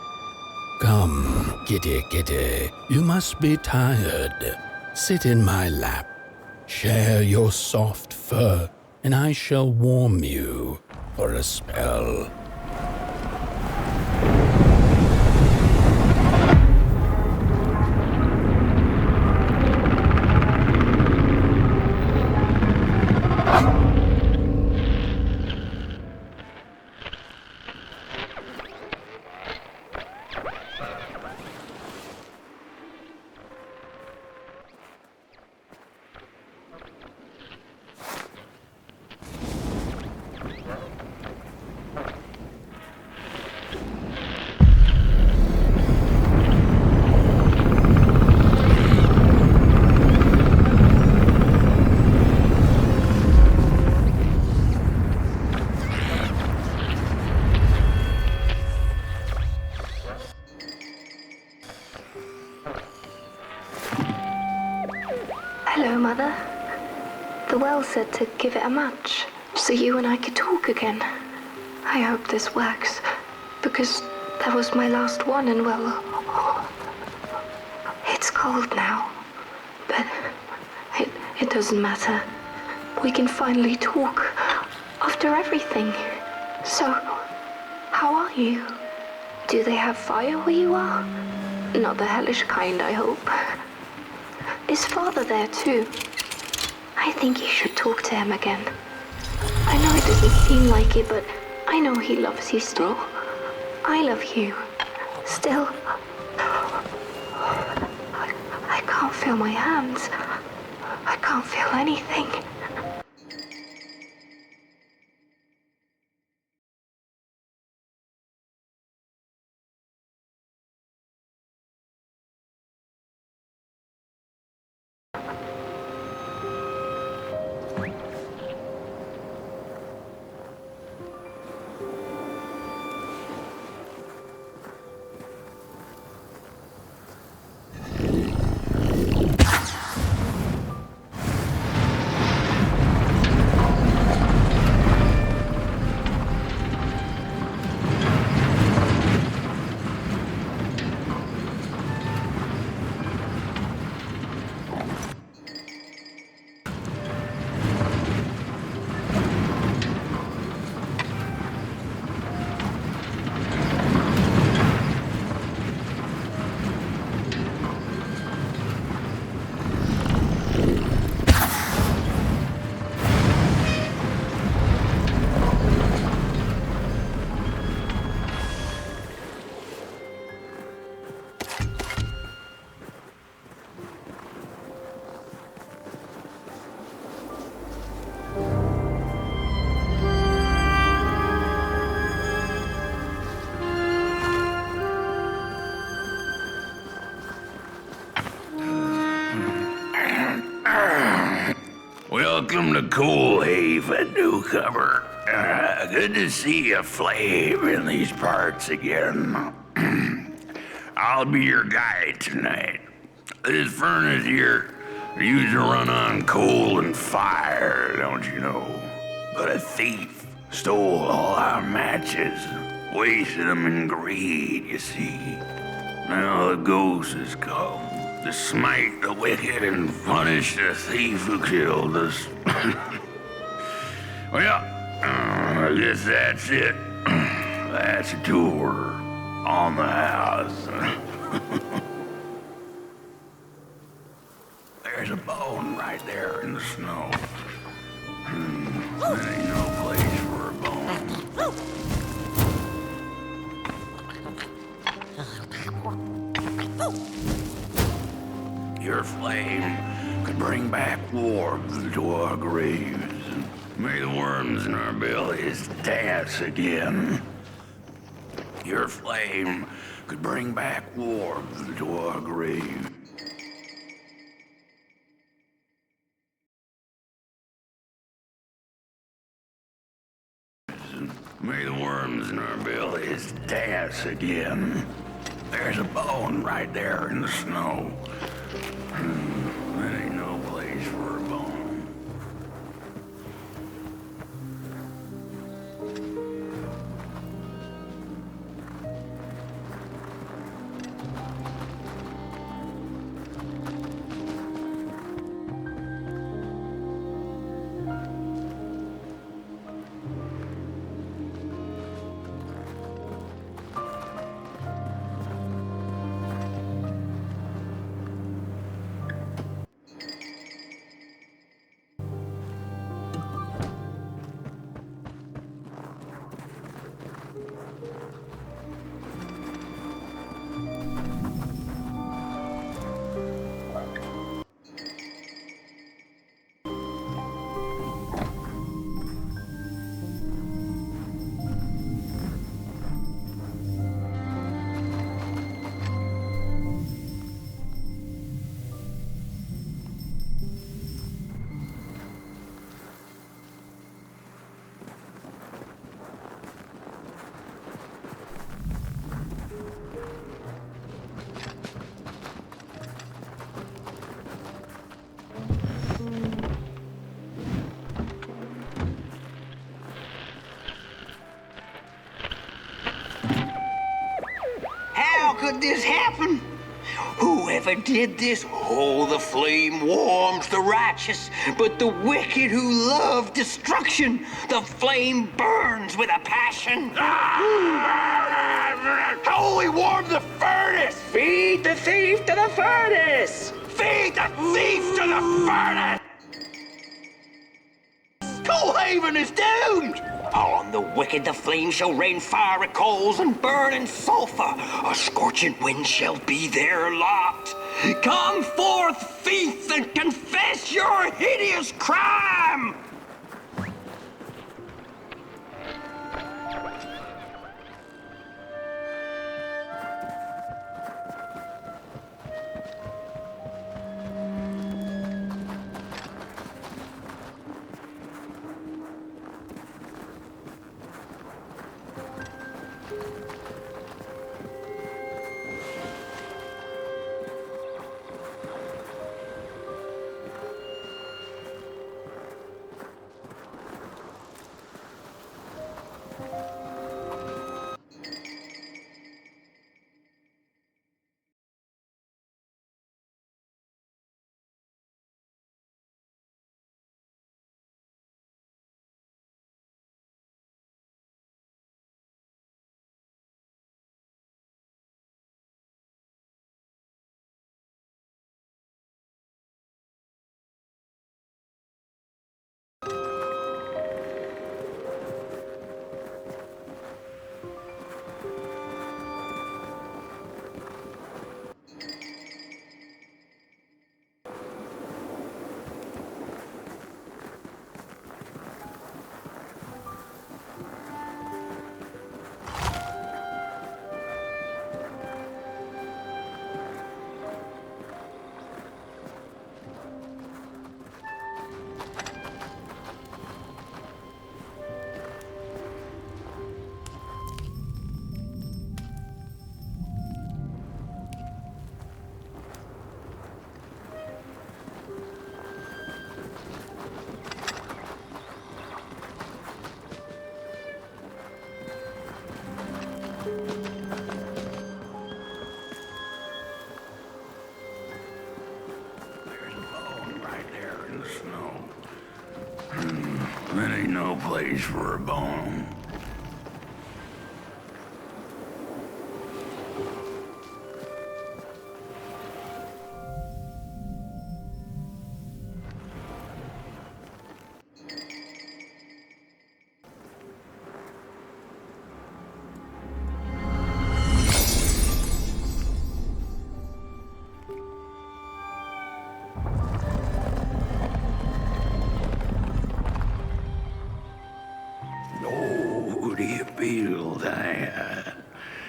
"Come, kitty, kitty, you must be tired. Sit in my lap. Share your soft fur, and I shall warm you for a spell." Hello, Mother. The well said to give it a match, so you and I could talk again. I hope this works, because that was my last one, and well, it's cold now. But it doesn't matter. We can finally talk after everything. So, how are you? Do they have fire where you are? Not the hellish kind, I hope. Is Father there too? I think you should talk to him again. I know it doesn't seem like it, but I know he loves you still. I love you. Still. I can't feel my hands. I can't feel anything. Welcome to Cool Haven, newcomer. Good to see a flame in these parts again. I'll be your guide tonight. This furnace here used to run on coal and fire, don't you know? But a thief stole all our matches, wasted them in greed, you see. Now the ghost has come to smite the wicked and punish the thief who killed us. Well, I guess that's it. That's a tour on the house. There's a bone right there in the snow. There ain't no place for a bone. Your flame could bring back warmth to our graves. May the worms in our bellies dance again. Your flame could bring back warmth to our graves. May the worms in our bellies dance again. There's a bone right there in the snow. There ain't no place for a bone. let this happen? Whoever did this, oh, the flame warms the righteous, but the wicked who love destruction, the flame burns with a passion. How will we warm the furnace? Feed the thief to the furnace! Feed the thief to the furnace! Coalhaven is doomed! On the wicked the flame shall rain fiery coals and burning sulfur. A scorching wind shall be their lot. Come forth, thief, and confess your hideous crime! That ain't no place for a bone.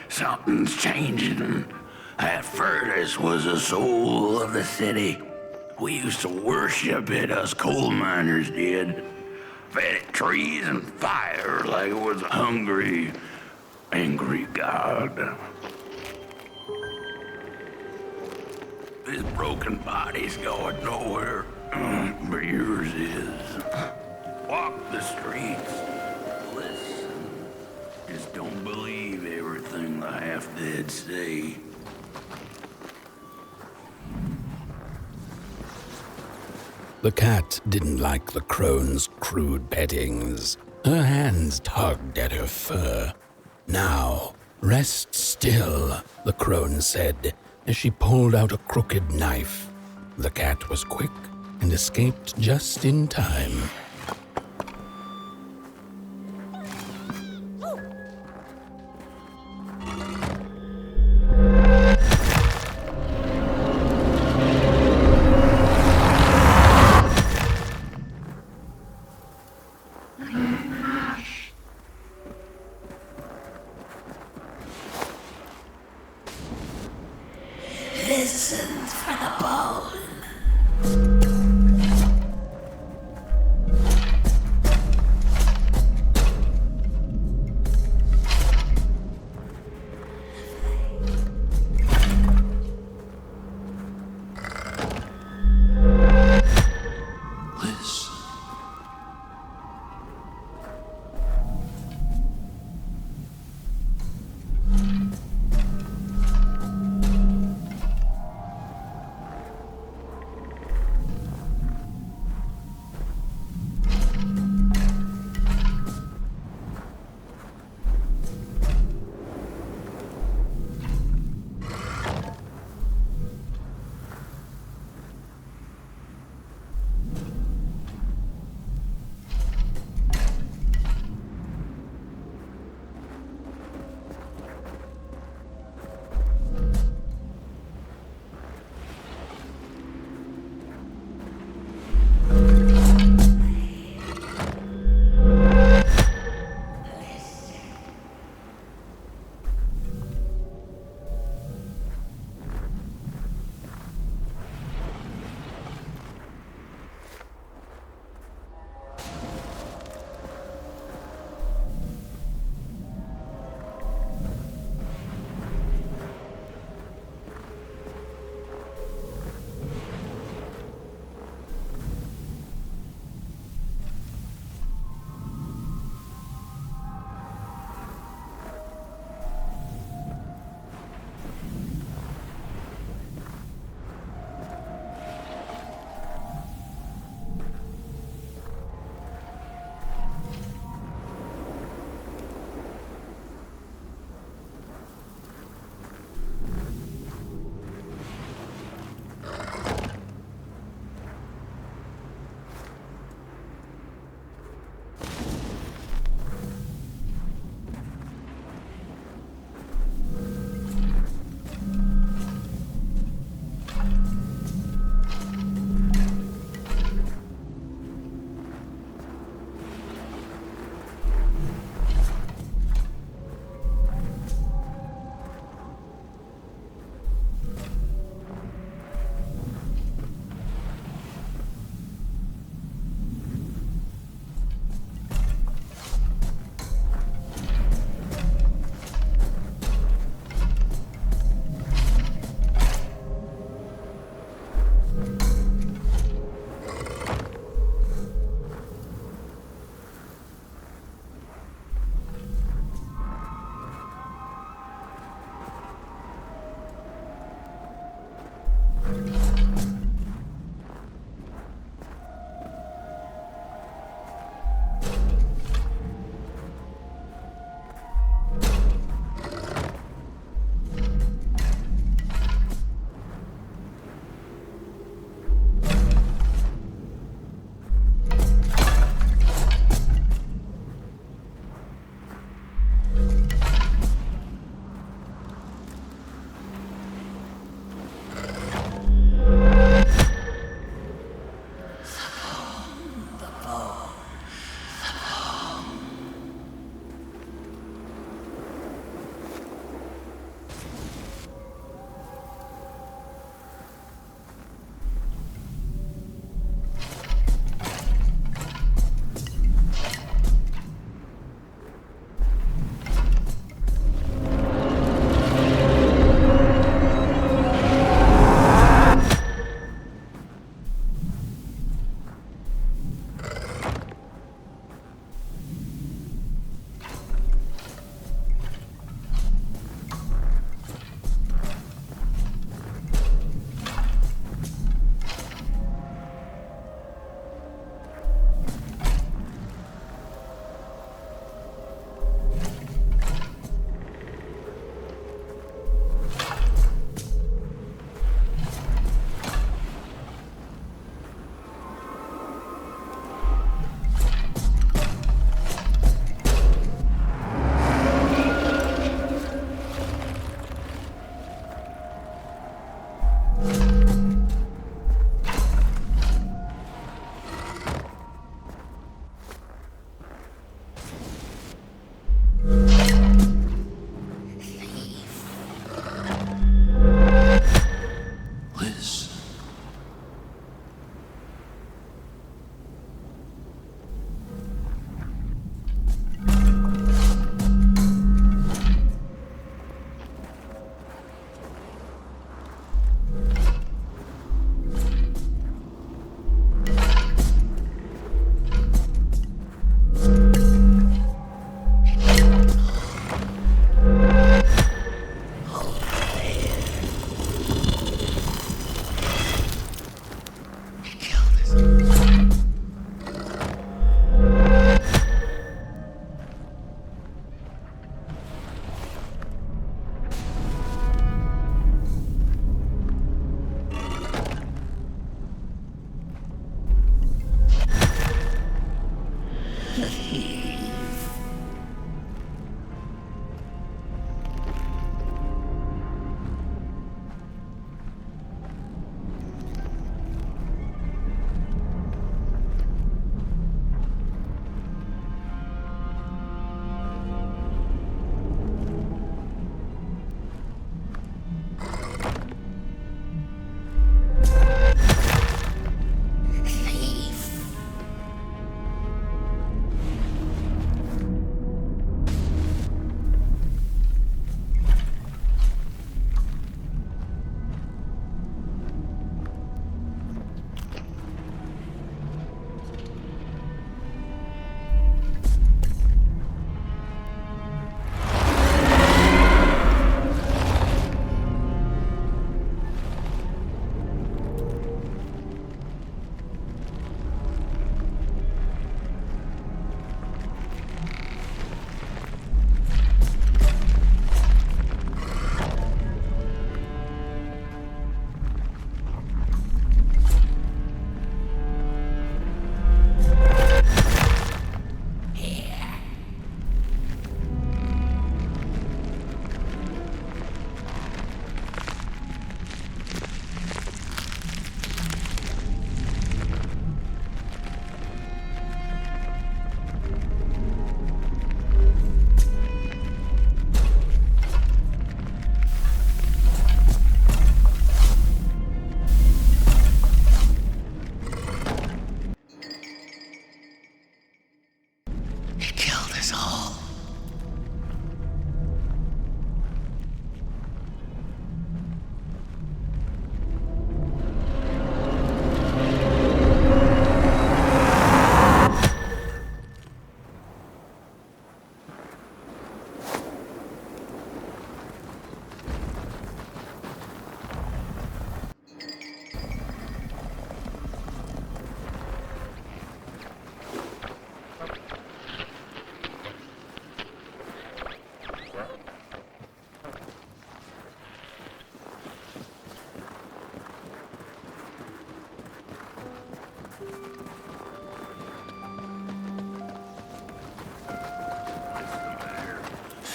Something's changing. That furnace was the soul of the city. We used to worship it, us coal miners did. Fed it trees and fire like it was a hungry, angry god. This broken body's going nowhere, but yours is. Walk the streets. Listen. Just don't believe everything the half-dead say. The cat didn't like the crone's crude pettings. Her hands tugged at her fur. Now, rest still, the crone said, as she pulled out a crooked knife. The cat was quick and escaped just in time.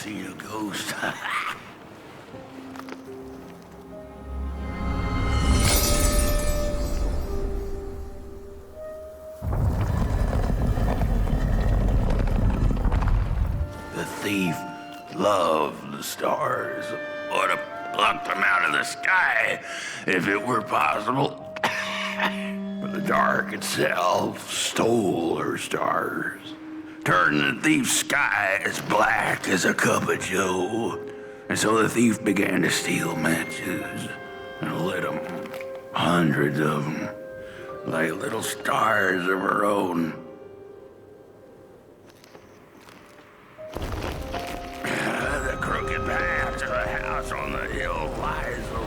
seen a ghost. The thief loved the stars. Would have plucked them out of the sky if it were possible. But the dark itself stole her stars, turning the thief's sky as black as a cup of joe. And so the thief began to steal matches and lit them, hundreds of them, like little stars of her own. The crooked path to the house on the hill lies open.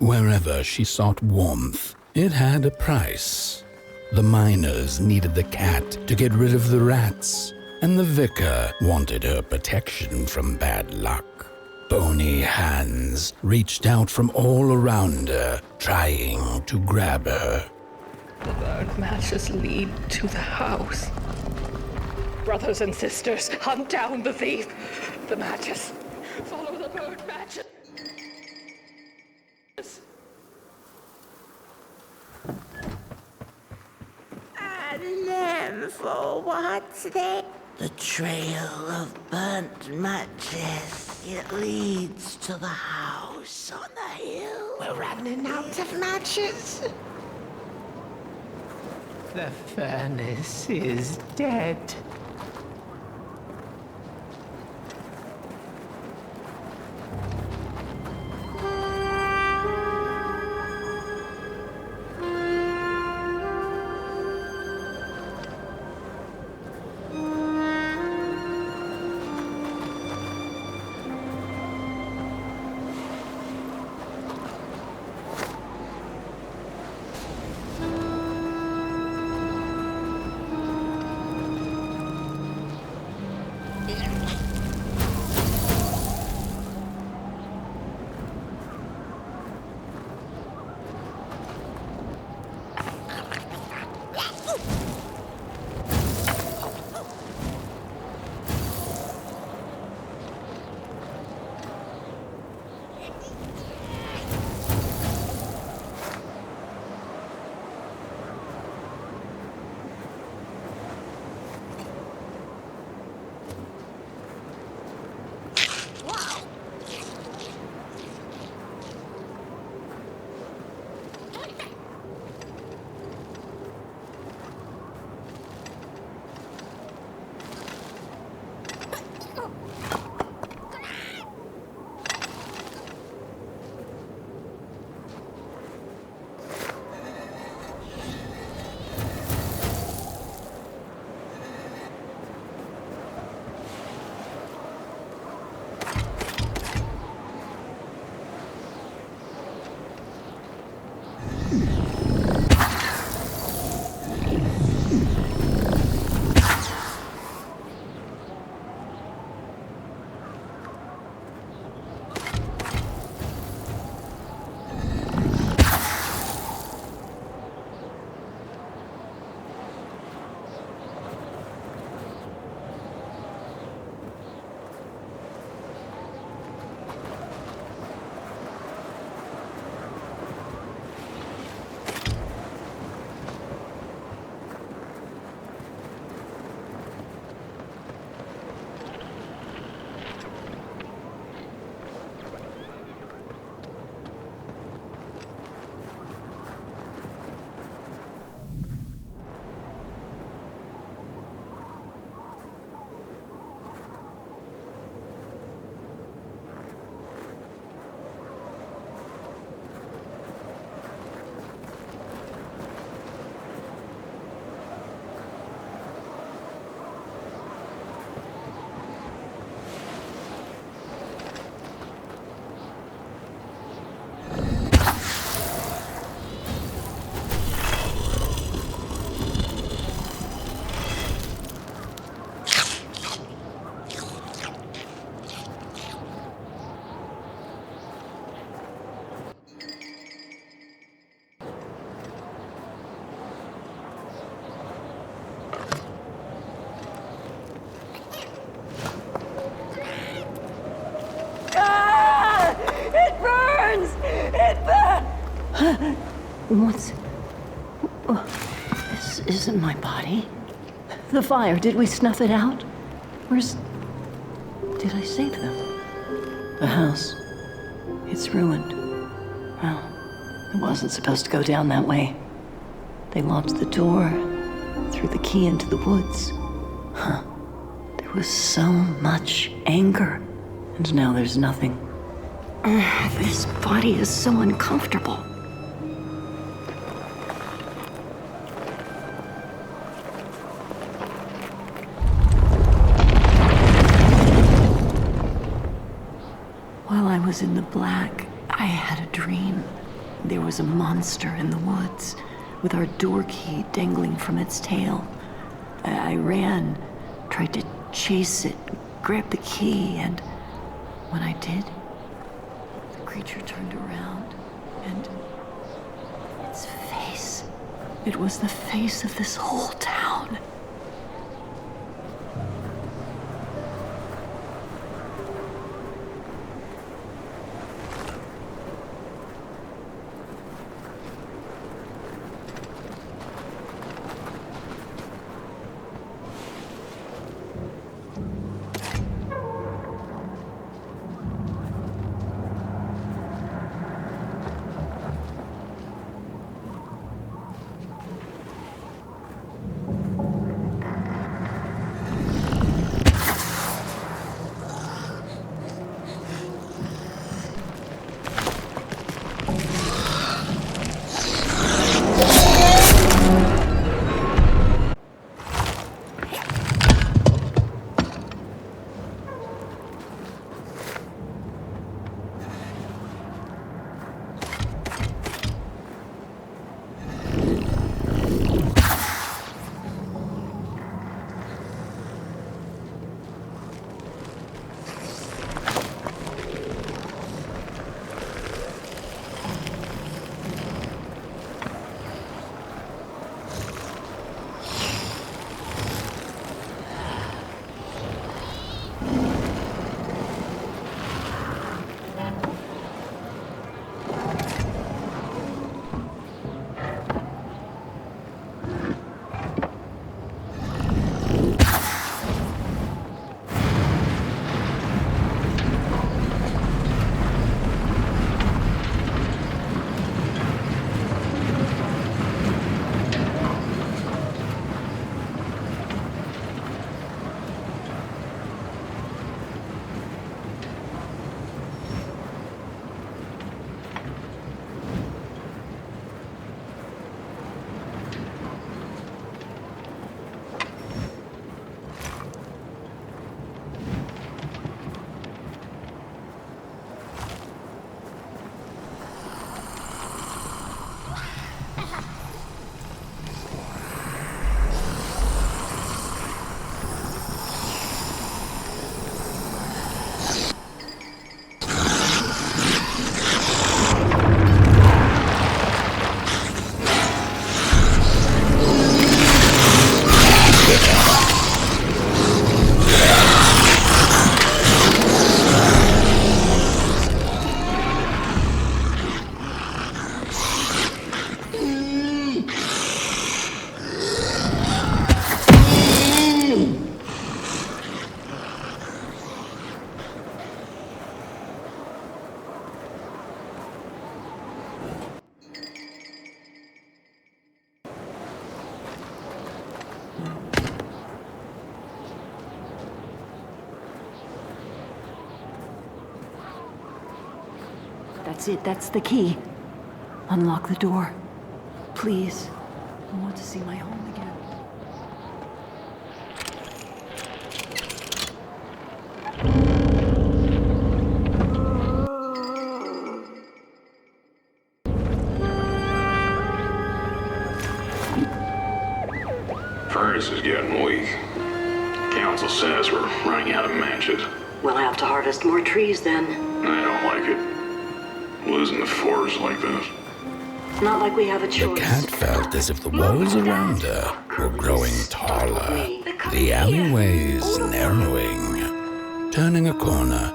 Wherever she sought warmth, it had a price. The miners needed the cat to get rid of the rats, and the vicar wanted her protection from bad luck. Bony hands reached out from all around her, trying to grab her. The burned matches lead to the house. Brothers and sisters, hunt down the thief. The matches. Follow the burned matches. And then for what's there? The trail of burnt matches. It leads to the house on the hill. We're running out of matches. The furnace is dead. What's... This isn't my body. The fire, did we snuff it out? Where's... Did I save them? The house. It's ruined. Well, it wasn't supposed to go down that way. They locked the door, threw the key into the woods. Huh. There was so much anger, and now there's nothing. This body is so uncomfortable. While I was in the black, I had a dream. There was a monster in the woods, with our door key dangling from its tail. I ran, tried to chase it, grab the key, and when I did, the creature turned around, and its face, it was the face of this whole town. That's it, that's the key. Unlock the door. Please. I want to see my home again. Furnace is getting weak. Council says we're running out of matches. We'll have to harvest more trees then. I don't like it. Losing the forest like this. Not like we have a choice. The cat felt as if the walls around her were growing taller, the alleyways narrowing. Turning a corner,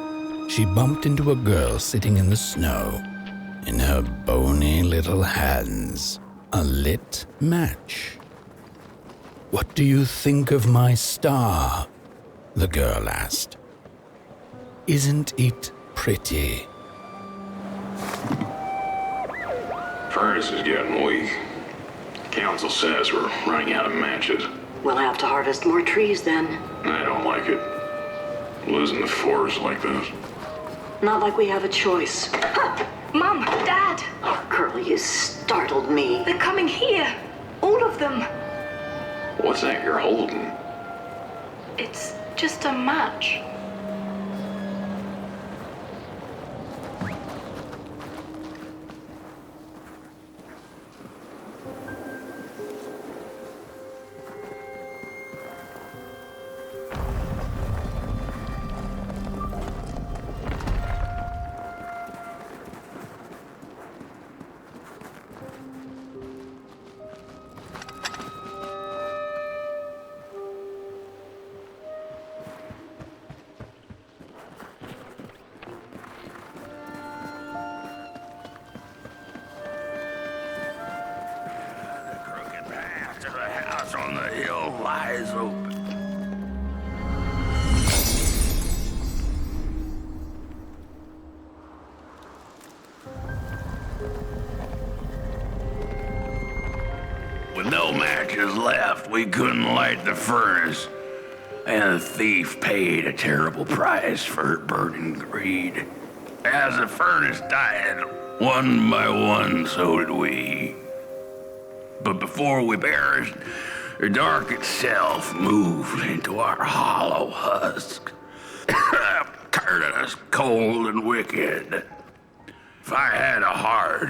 she bumped into a girl sitting in the snow. in her bony little hands a lit match. "What do you think of my star?" the girl asked. "Isn't it pretty?" Furnace is getting weak. Council says we're running out of matches. We'll have to harvest more trees then. I don't like it. Losing the forest like this. Not like we have a choice. Mom, Dad! Oh, Curly, you startled me. They're coming here. All of them. What's that you're holding? It's just a match. On the hill lies open. With no matches left, we couldn't light the furnace, and the thief paid a terrible price for her burning greed. As the furnace died, one by one, so did we. But before we perished, the dark itself moved into our hollow husk, turning us cold and wicked. If I had a heart,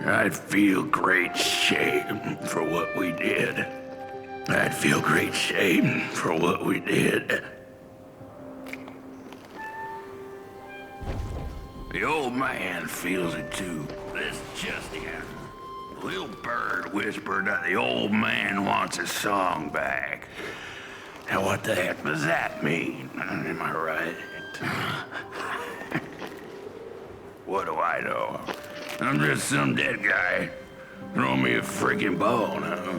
I'd feel great shame for what we did. I'd feel great shame for what we did. The old man feels it too. This just in. The little bird whispered that the old man wants his song back. Now what the heck does that mean? Am I right? What do I know? I'm just some dead guy. Throw me a freaking bone, huh?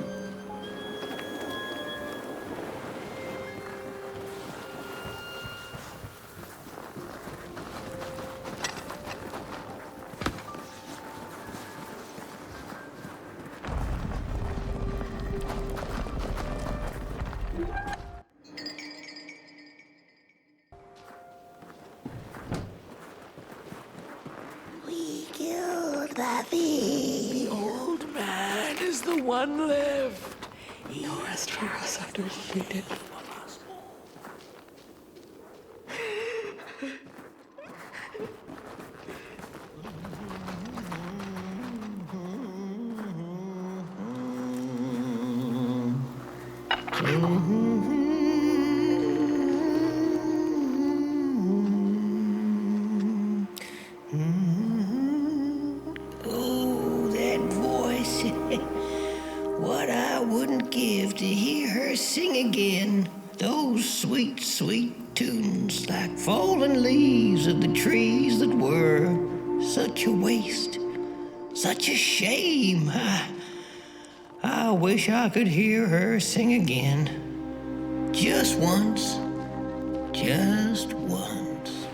The old man is the one left. No rest for us after he did. What I wouldn't give to hear her sing again. Those sweet, sweet tunes like fallen leaves of the trees that were. Such a waste, such a shame. I wish I could hear her sing again. Just once, just once.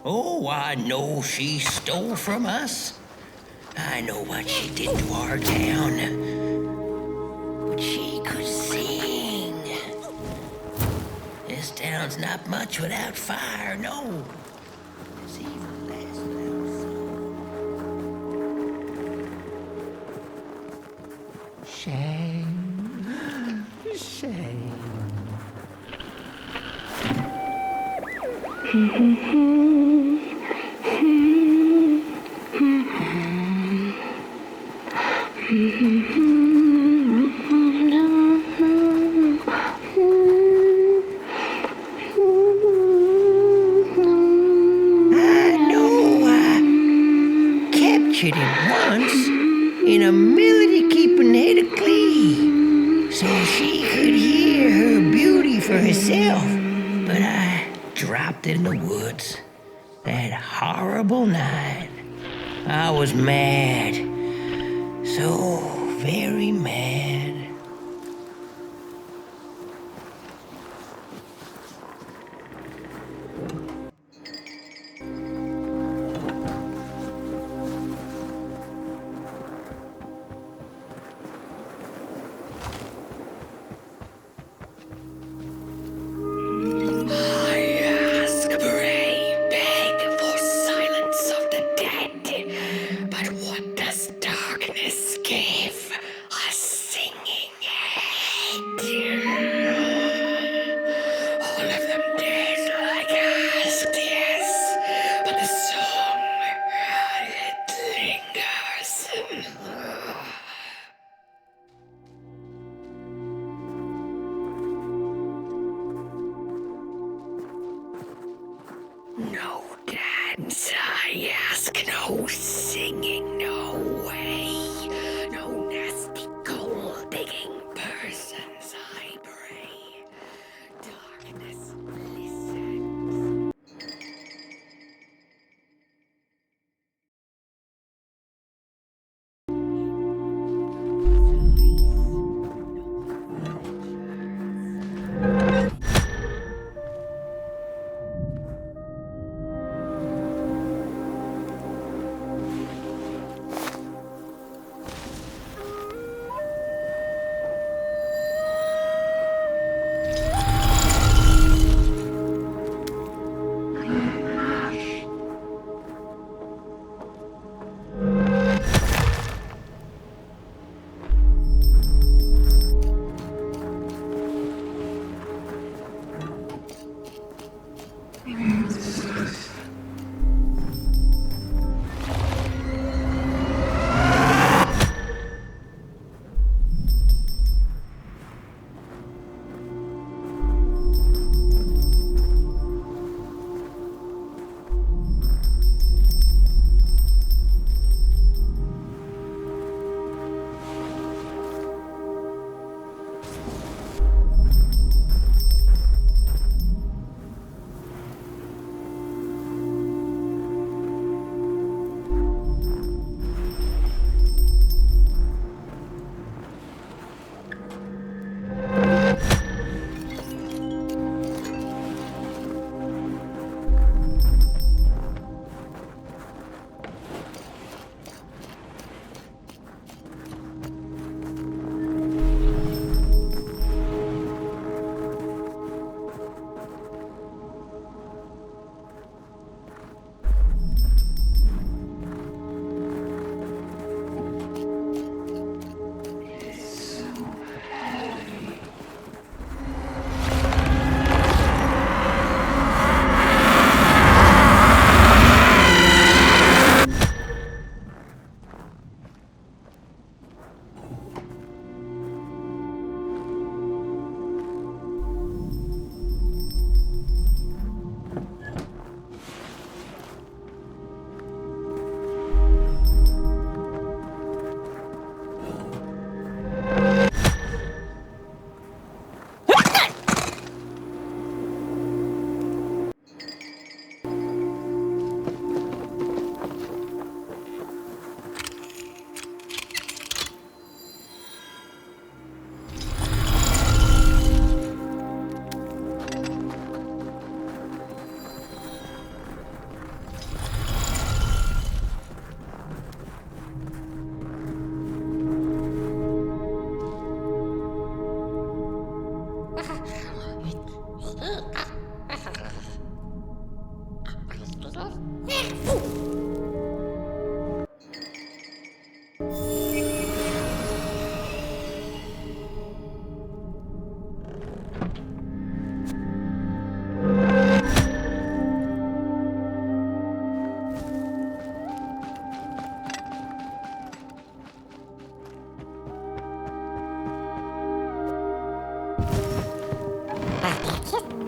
Oh, I know she stole from us. I know what she did to our town. But she could sing. This town's not much without fire, no. It's even less without song. Shame. Shame. Captured it once in a melody-keeping head of glee, so she could hear her beauty for herself. But I dropped it in the woods that horrible night. I was mad. So very mad. No dance, I ask. No singing, no way. No nasty gold digging persons, I pray. Darkness, listen.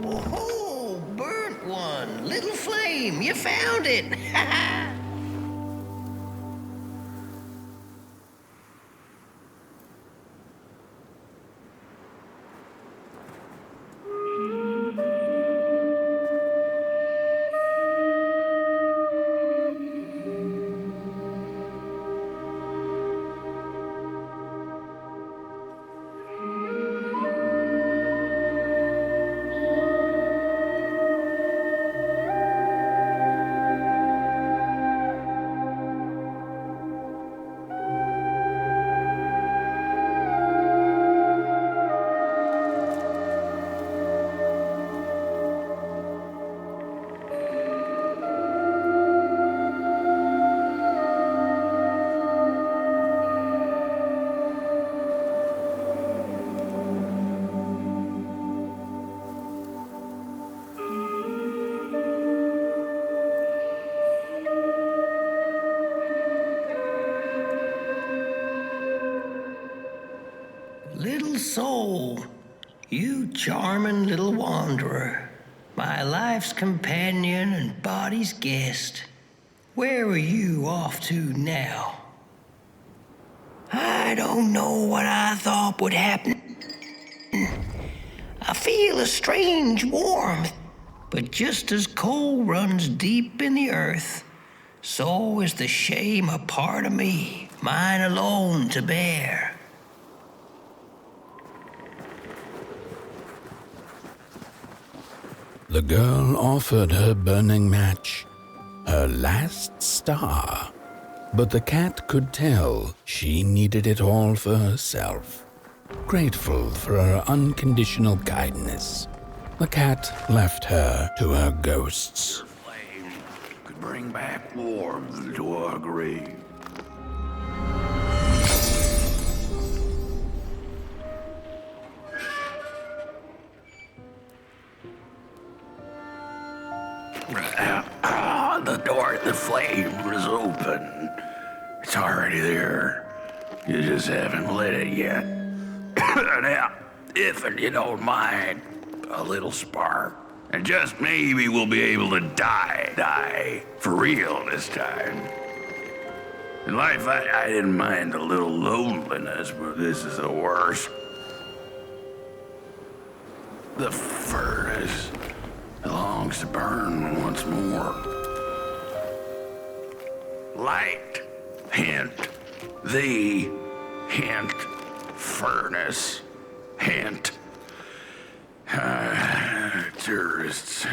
Oh, burnt one. Little flame, you found it. little soul, you charming little wanderer, my life's companion and body's guest. Where are you off to now? I don't know what I thought would happen. I feel a strange warmth, but just as coal runs deep in the earth, so is the shame a part of me, mine alone to bear. The girl offered her burning match, her last star, but the cat could tell she needed it all for herself. Grateful for her unconditional kindness, the cat left her to her ghosts. Flame could bring back warmth to our grave. The door to the flame was open. It's already there. You just haven't lit it yet. Now, if you don't mind, a little spark. And just maybe we'll be able to die for real this time. In life, I didn't mind a little loneliness, but this is the worst. The furnace longs to burn once more. Light, hint, the hint, furnace, hint. Tourists.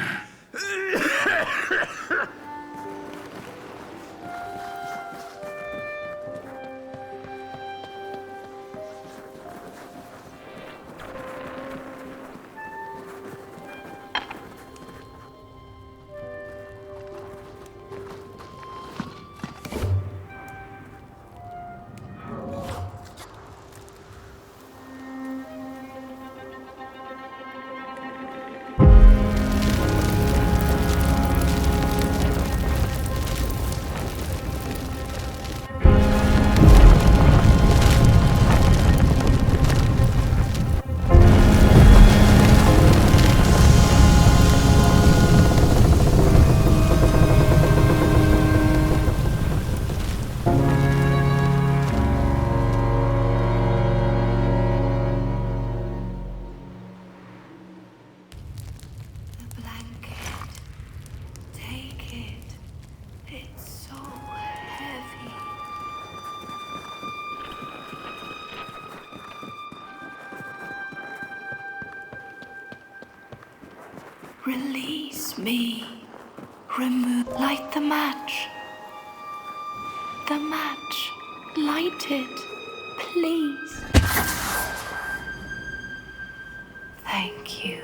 Release me. Light the match. The match. Light it, please. Thank you.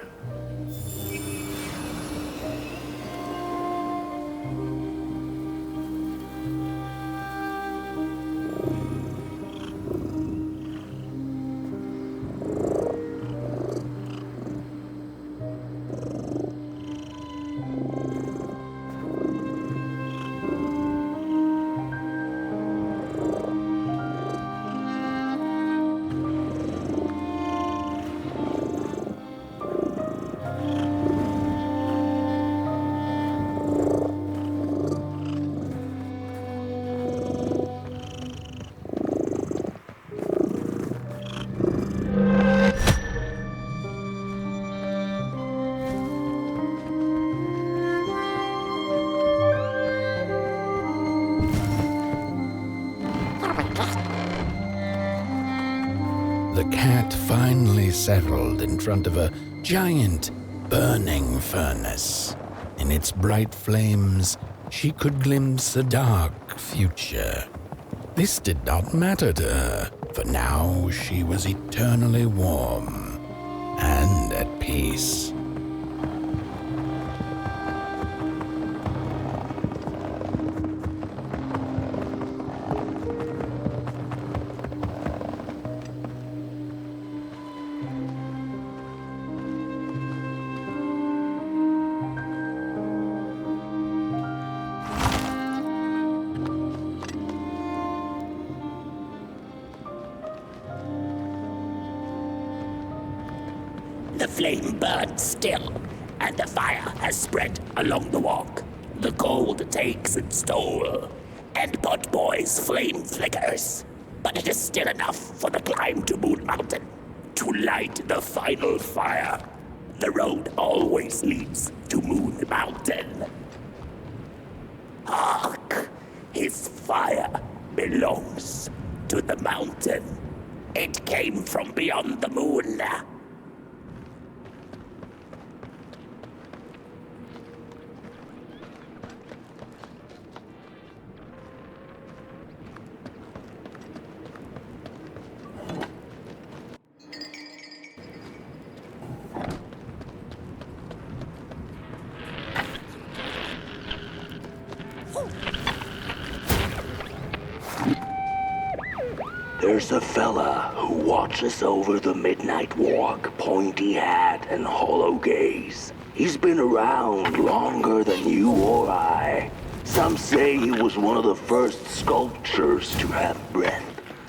The cat finally settled in front of a giant, burning furnace. In its bright flames, she could glimpse a dark future. This did not matter to her, for now she was eternally warm and at peace. The flame burns still, and the fire has spread along the walk. The cold takes its toll, and Potboy's flame flickers. But it is still enough for the climb to Moon Mountain, to light the final fire. The road always leads to Moon Mountain. Hark! His fire belongs to the mountain. It came from beyond the moon. There's a fella who watches over the midnight walk, pointy hat and hollow gaze. He's been around longer than you or I. Some say he was one of the first sculptures to have breath.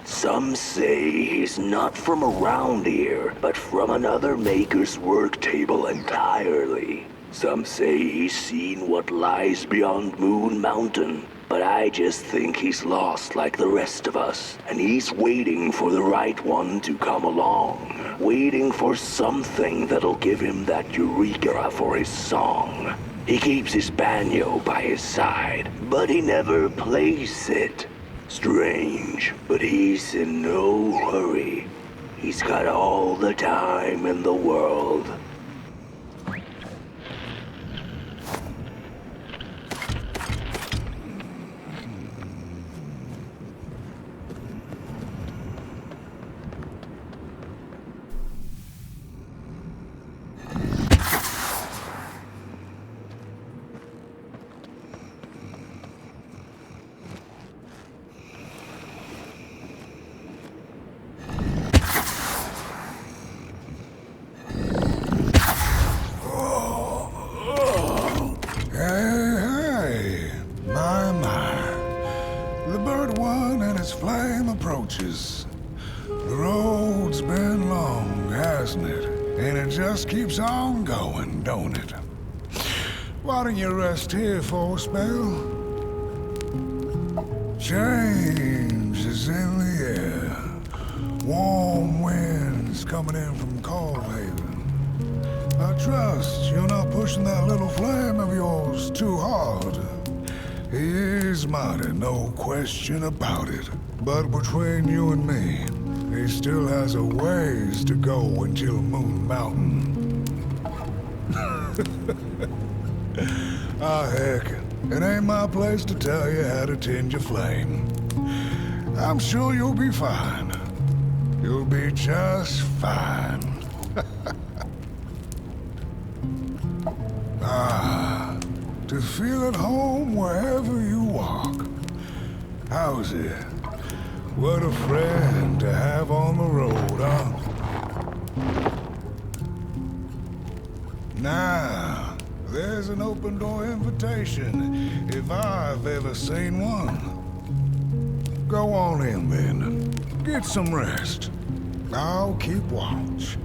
Some say he's not from around here, but from another maker's work table entirely. Some say he's seen what lies beyond Moon Mountain. But I just think he's lost like the rest of us, and he's waiting for the right one to come along. Waiting for something that'll give him that eureka for his song. He keeps his banjo by his side, but he never plays it. Strange, but he's in no hurry. He's got all the time in the world. The road's been long, hasn't it? And it just keeps on going, don't it? Why don't you rest here for a spell? Change is in the air. Warm winds coming in from Coldhaven. I trust you're not pushing that little flame of yours too hard. He is mighty, no question about it. But between you and me, he still has a ways to go until Moon Mountain. Heck, it ain't my place to tell you how to tend your flame. I'm sure you'll be fine. You'll be just fine. To feel at home wherever you walk. How's it? What a friend to have on the road, huh? Now, there's an open door invitation, if I've ever seen one. Go on in then. Get some rest. I'll keep watch.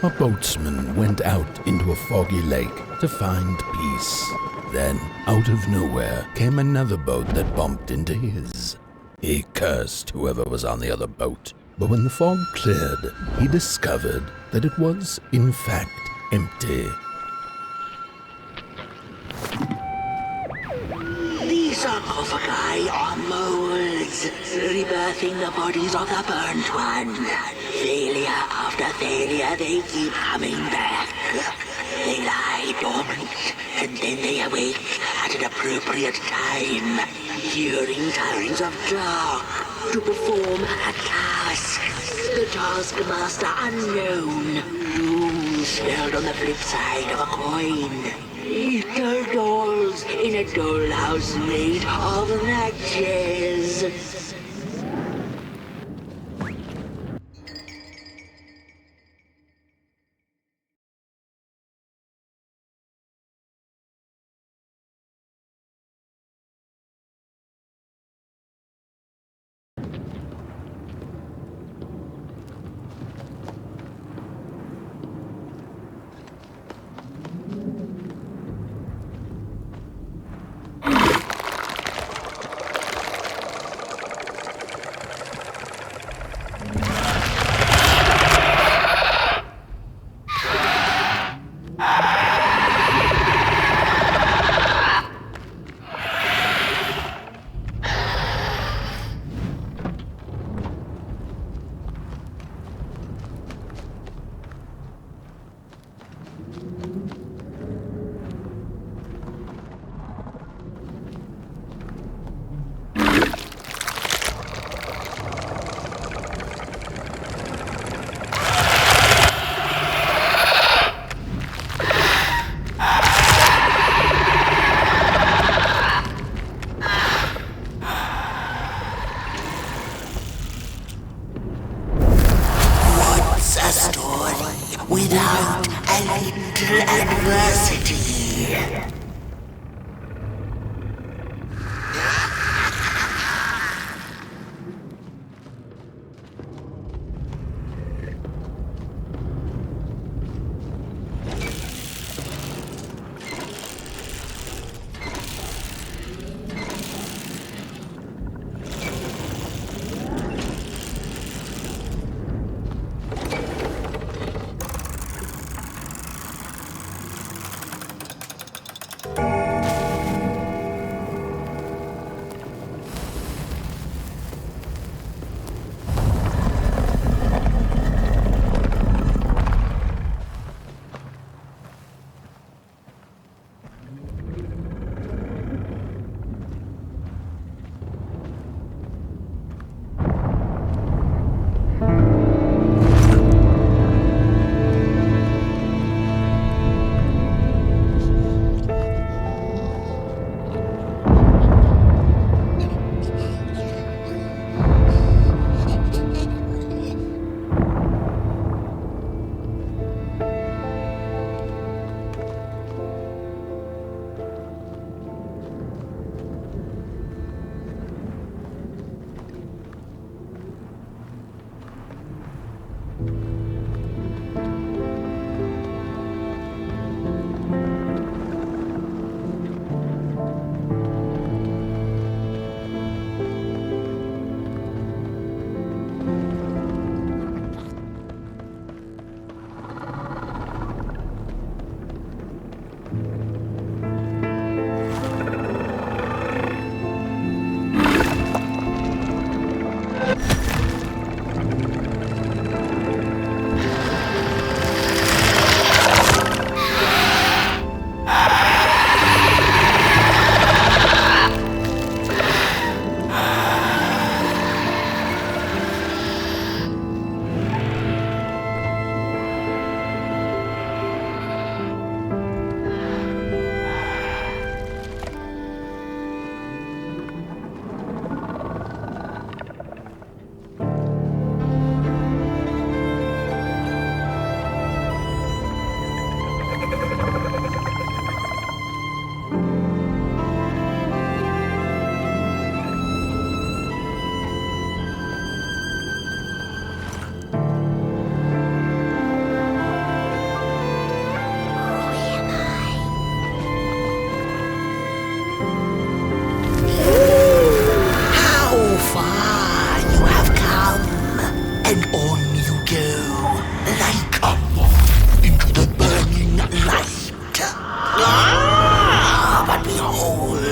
A boatsman went out into a foggy lake to find peace. Then, out of nowhere, came another boat that bumped into his. He cursed whoever was on the other boat, but when the fog cleared, he discovered that it was, in fact, empty. These sarcophagi are molds, rebirthing the bodies of the burnt one. Failure after failure, they keep coming back. They lie dormant, and then they awake at an appropriate time, hearing tongues of dark, to perform a task. The taskmaster unknown, rules held on the flip side of a coin. Little dolls in a dollhouse made of matches.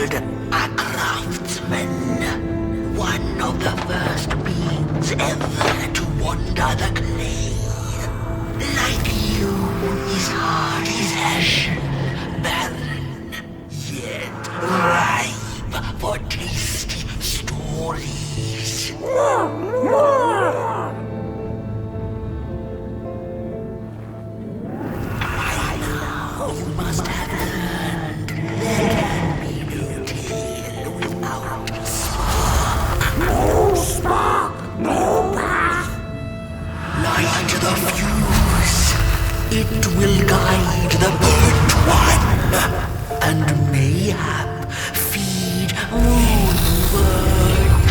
ZergSword, a craftsman. One of the first beings ever to wander the clay. Like you, his heart is ashen, barren, yet ripe for tasty stories. By now, you must have learned there can be no tale without spark. No spark, no path. Light the fuse. It will guide the bent one, and mayhap feed Moonbird.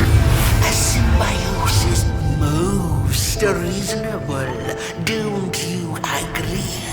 A symbiosis most reasonable, don't you agree?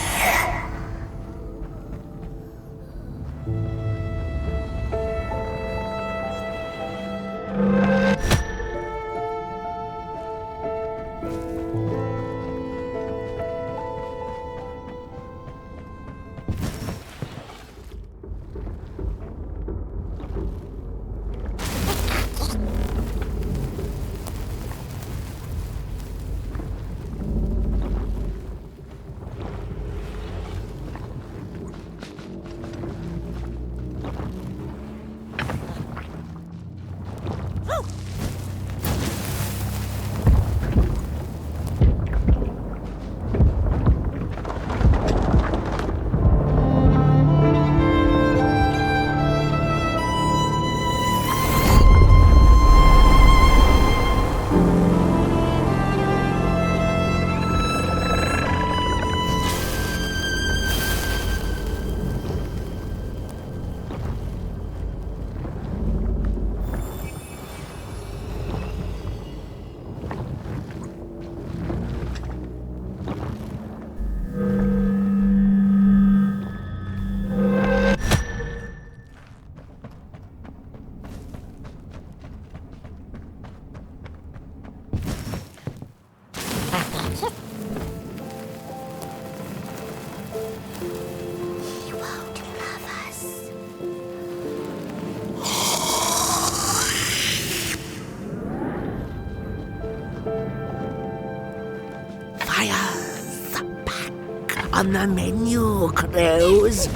On the menu, crows.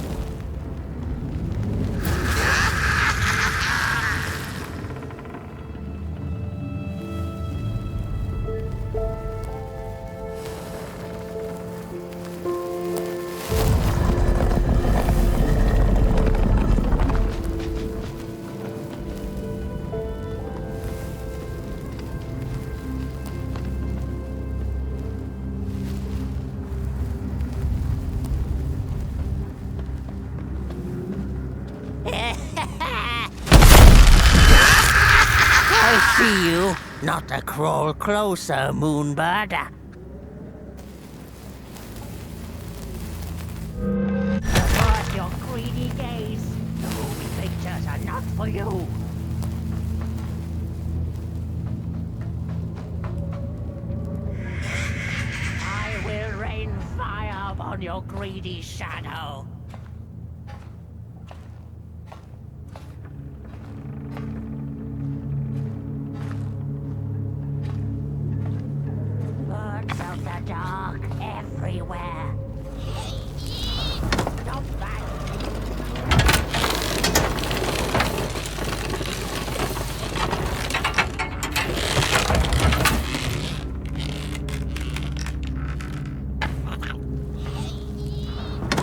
I see you. Not to crawl closer, Moonbird. Avert your greedy gaze. The movie pictures are not for you. I will rain fire upon your greedy shadow. Birds of the dark everywhere. Stop that!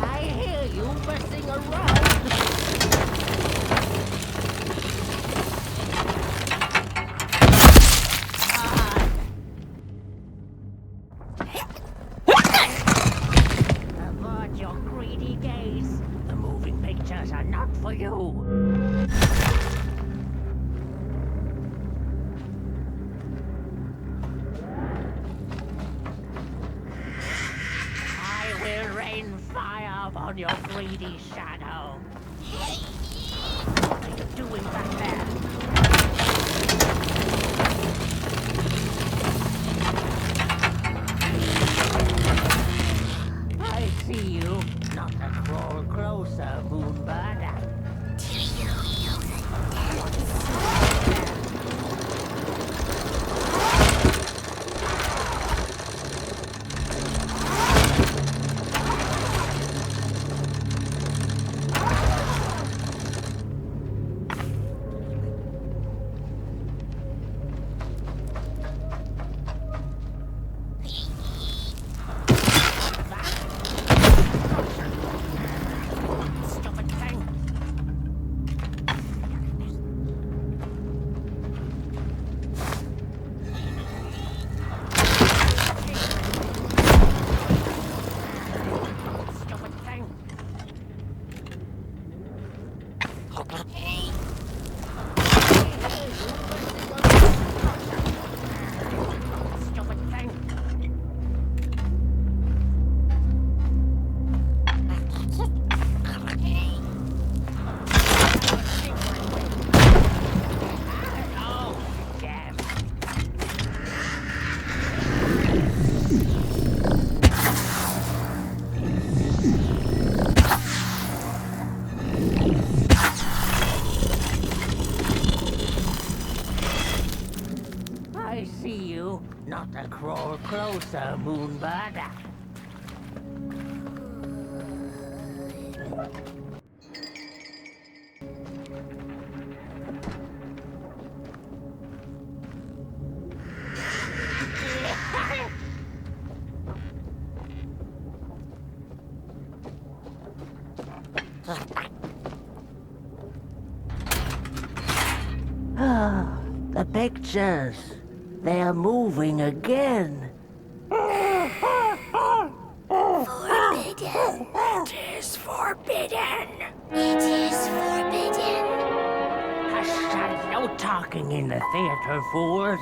I hear you messing around. Avert your greedy gaze. The moving pictures are not for you. I will rain fire upon your greedy shadow. What are you doing back there? I see you. Not to crawl closer, Moonbird. Do you use see you. Not a crawl closer, Moonbird. The pictures. They are moving again. Forbidden. It is forbidden. It is forbidden. Hush, no talking in the theater, fools.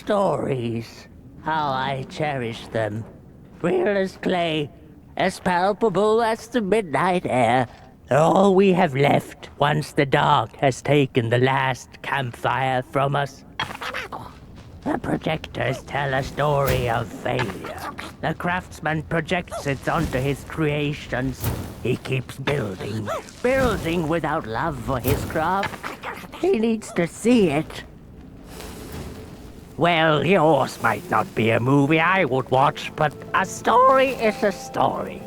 Stories. How I cherish them. Real as clay, as palpable as the midnight air. They're all we have left once the dark has taken the last campfire from us. The projectors tell a story of failure. The craftsman projects it onto his creations. He keeps building, building without love for his craft. He needs to see it. Well, yours might not be a movie I would watch, but a story is a story.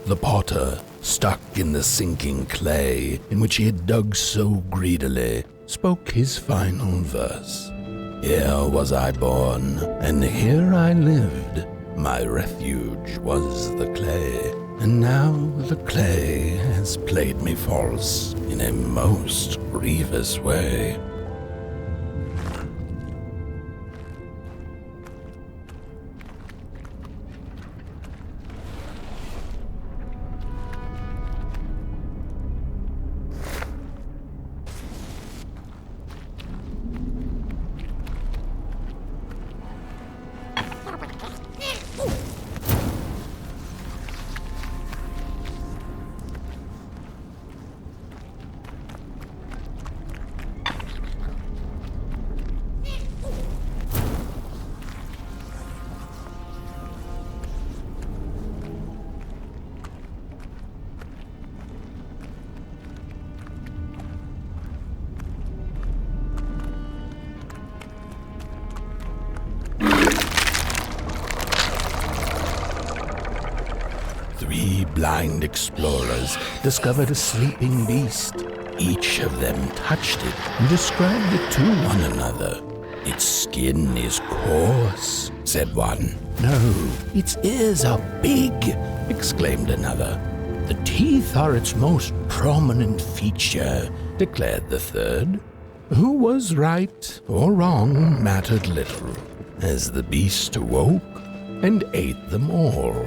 The potter, stuck in the sinking clay in which he had dug so greedily, spoke his final verse. Here was I born, and here I lived. My refuge was the clay, and now the clay has played me false in a most grievous way. keen-eyed explorers discovered a sleeping beast. Each of them touched it and described it to one another. "Its skin is coarse," said one. "No, its ears are big," exclaimed another. "The teeth are its most prominent feature," declared the third. Who was right or wrong mattered little, as the beast awoke and ate them all.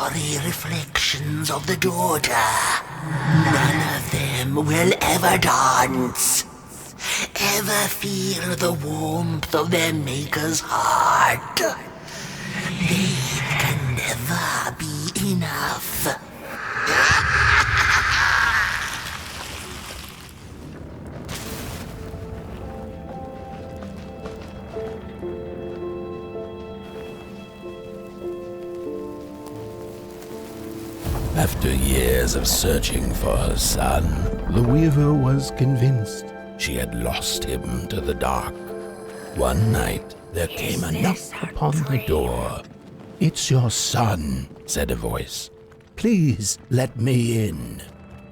sorry reflections of the daughter. None of them will ever dance, ever feel the warmth of their maker's heart. They can never be enough. After years of searching for her son, the weaver was convinced she had lost him to the dark. One night, there came a knock upon the door. "It's your son," said a voice. "Please let me in."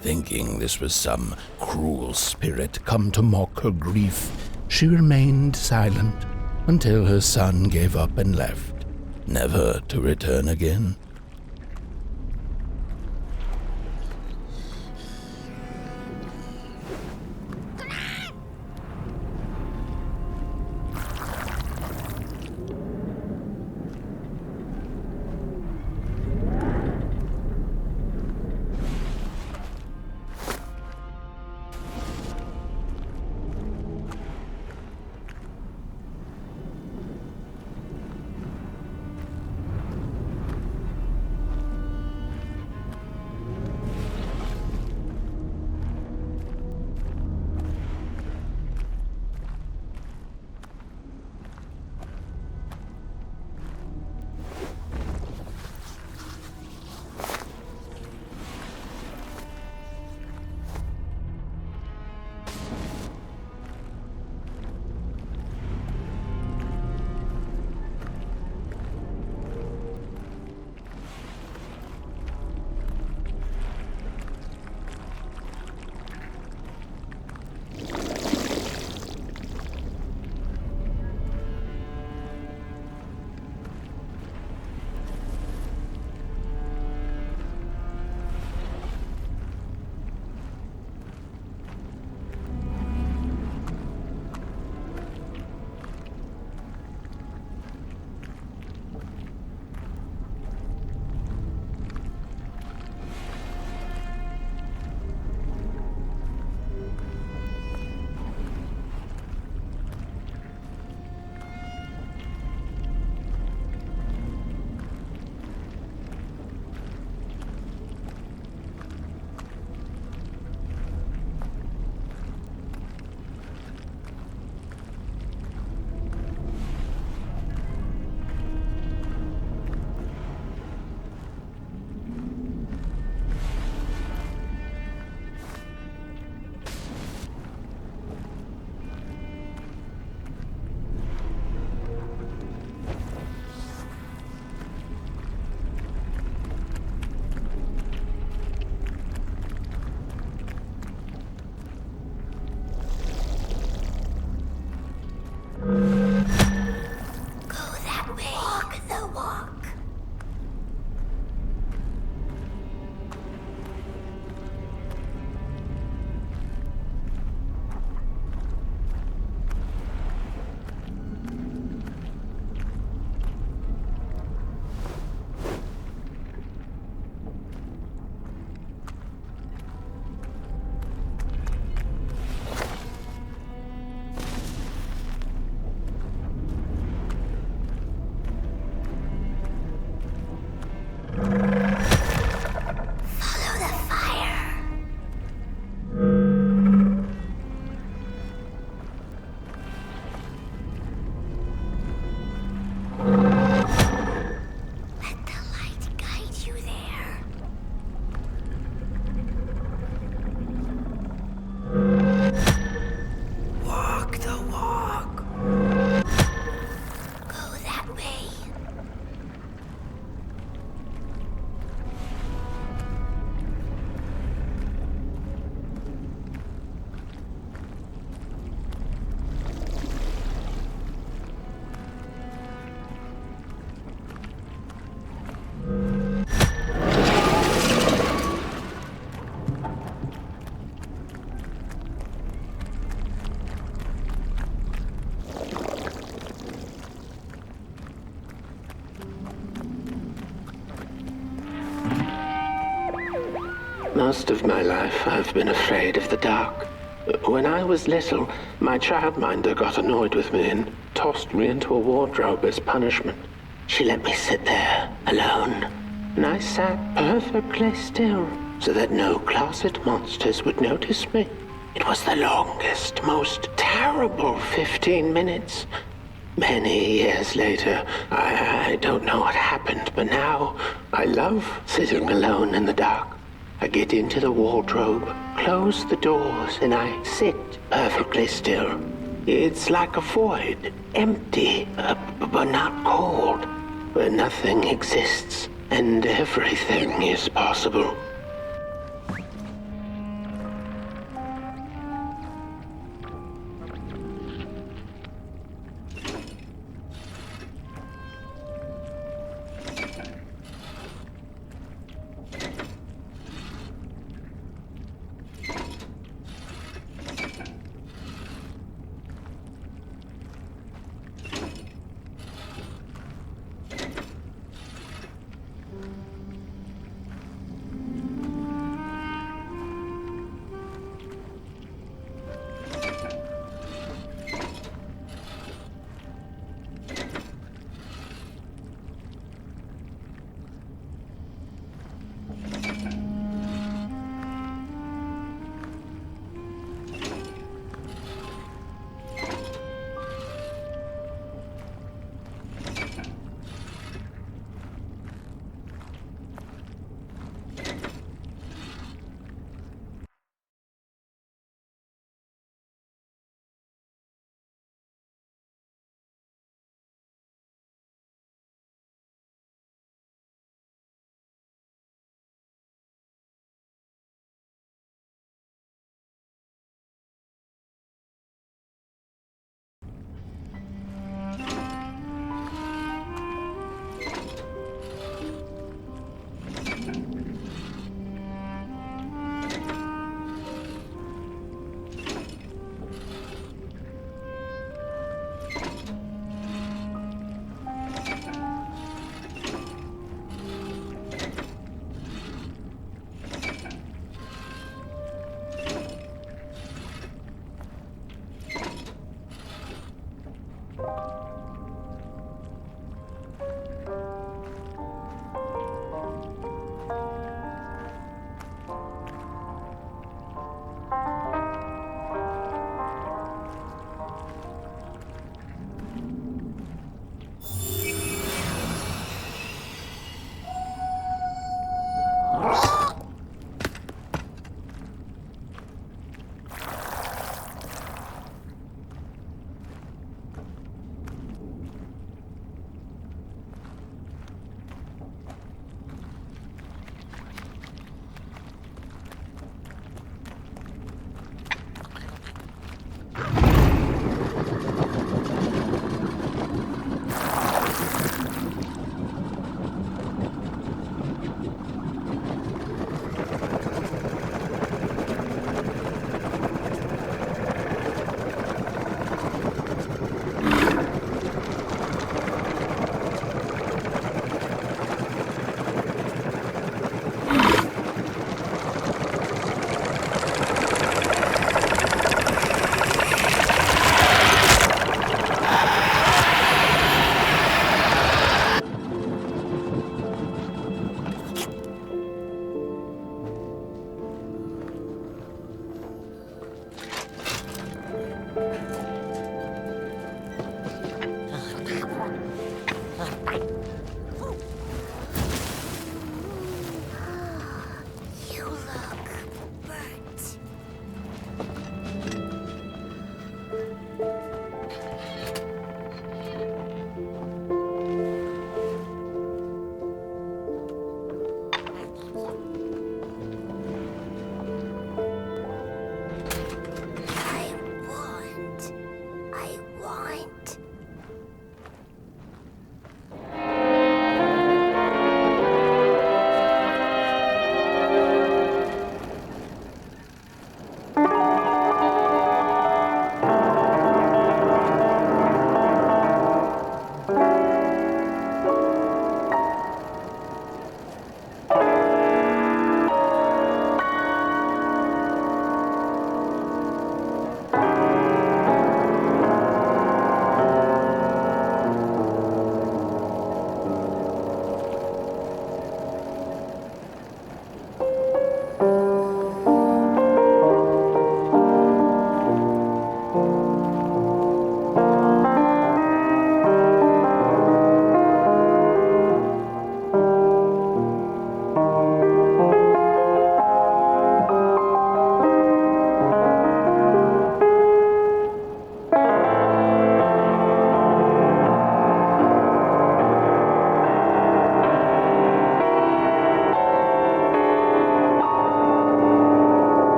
Thinking this was some cruel spirit come to mock her grief, she remained silent until her son gave up and left, never to return again. Most of my life, I've been afraid of the dark. When I was little, my childminder got annoyed with me and tossed me into a wardrobe as punishment. She let me sit there, alone, and I sat perfectly still so that no closet monsters would notice me. It was the longest, most terrible 15 minutes. Many years later, I don't know what happened, but now I love sitting alone in the dark. I get into the wardrobe, close the doors, and I sit perfectly still. It's like a void, empty, but not cold, where nothing exists and everything is possible.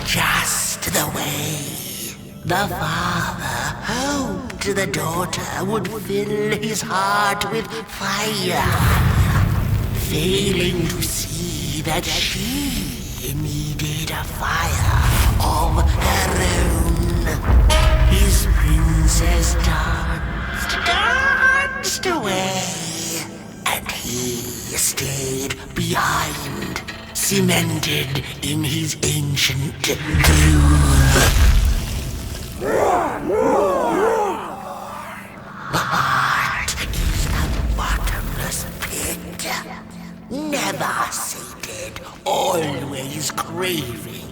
just the way. The father hoped the daughter would fill his heart with fire, failing to see that she needed a fire of her own. His princess danced away, and he stayed behind, cemented in his ancient groove. The heart is a bottomless pit, never sated, always craving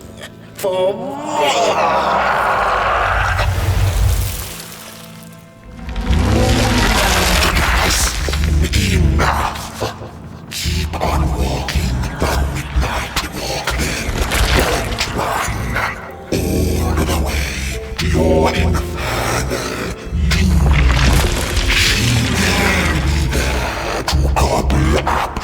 for more. Enough! Keep on walking the midnight walking. Don't run all the way to your infernal doom. She will be there to gobble up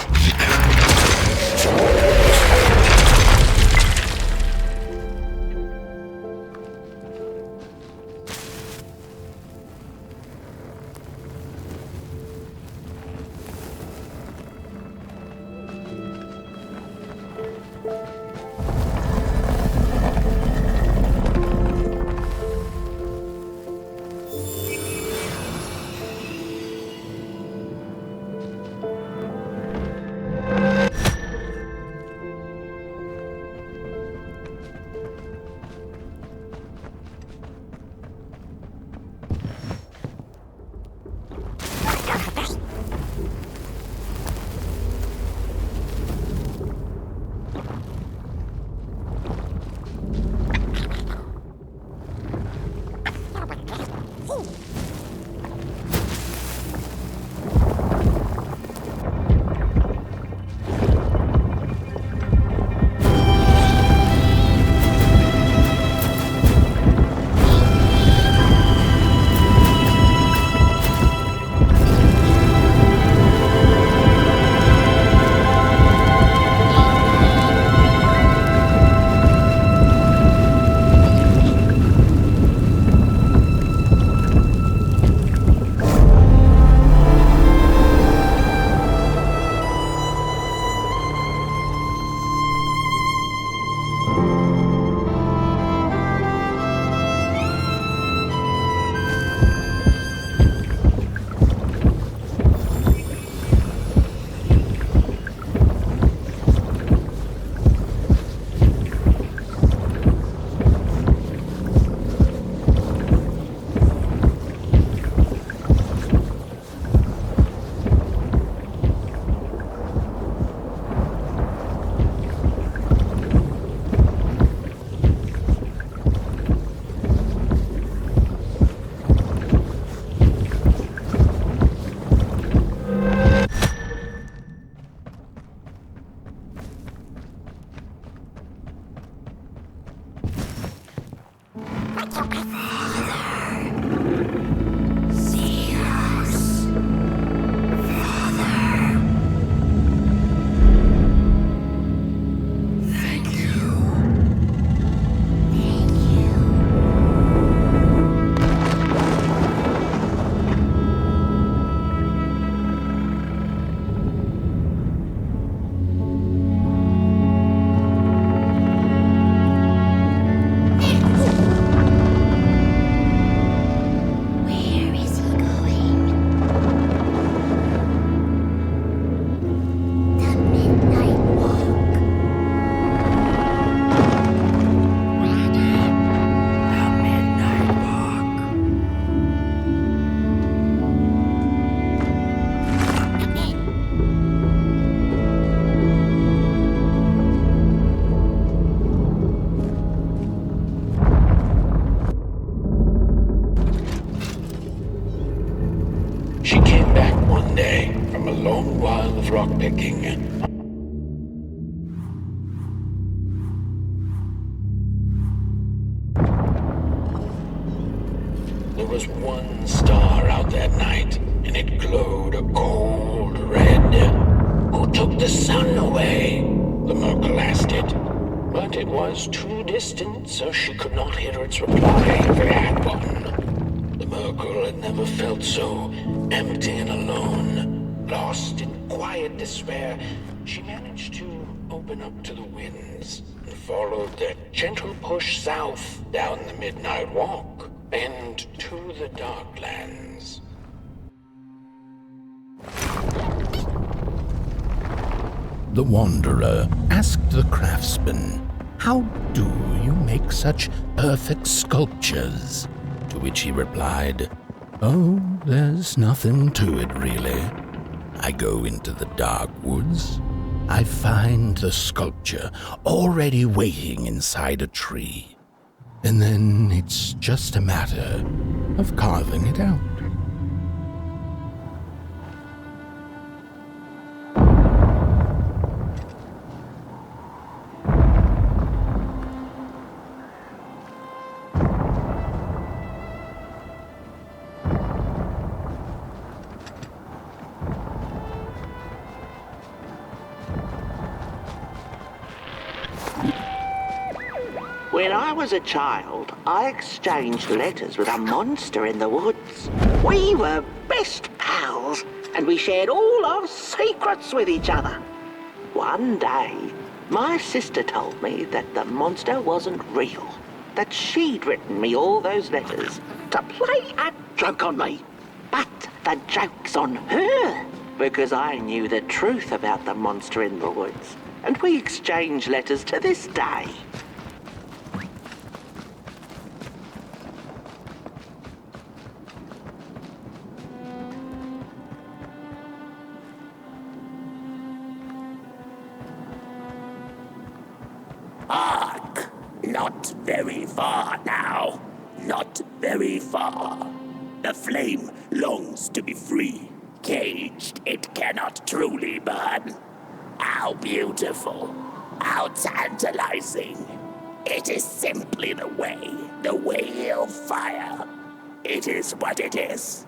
the rock-picking. There was one star out that night, and it glowed a cold red. Who took the sun away? The murk lasted. but it was too distant, so she could not hear its reply if it had one. The Merkle had never felt so empty and alone. Lost in quiet despair, she managed to open up to the winds and followed their gentle push south down the midnight walk and to the Darklands. The Wanderer asked the craftsman, "How do you make such perfect sculptures?" To which he replied, "Oh, there's nothing to it really. I go into the dark woods. I find the sculpture already waiting inside a tree. And then it's just a matter of carving it out." When I was a child, I exchanged letters with a monster in the woods. We were best pals, and we shared all our secrets with each other. One day, my sister told me that the monster wasn't real, that she'd written me all those letters to play a joke on me. But the joke's on her, because I knew the truth about the monster in the woods, and we exchange letters to this day. Hark! Not very far now. Not very far. The flame longs to be free. Caged, it cannot truly burn. How beautiful. How tantalizing. It is simply the way of fire. It is what it is.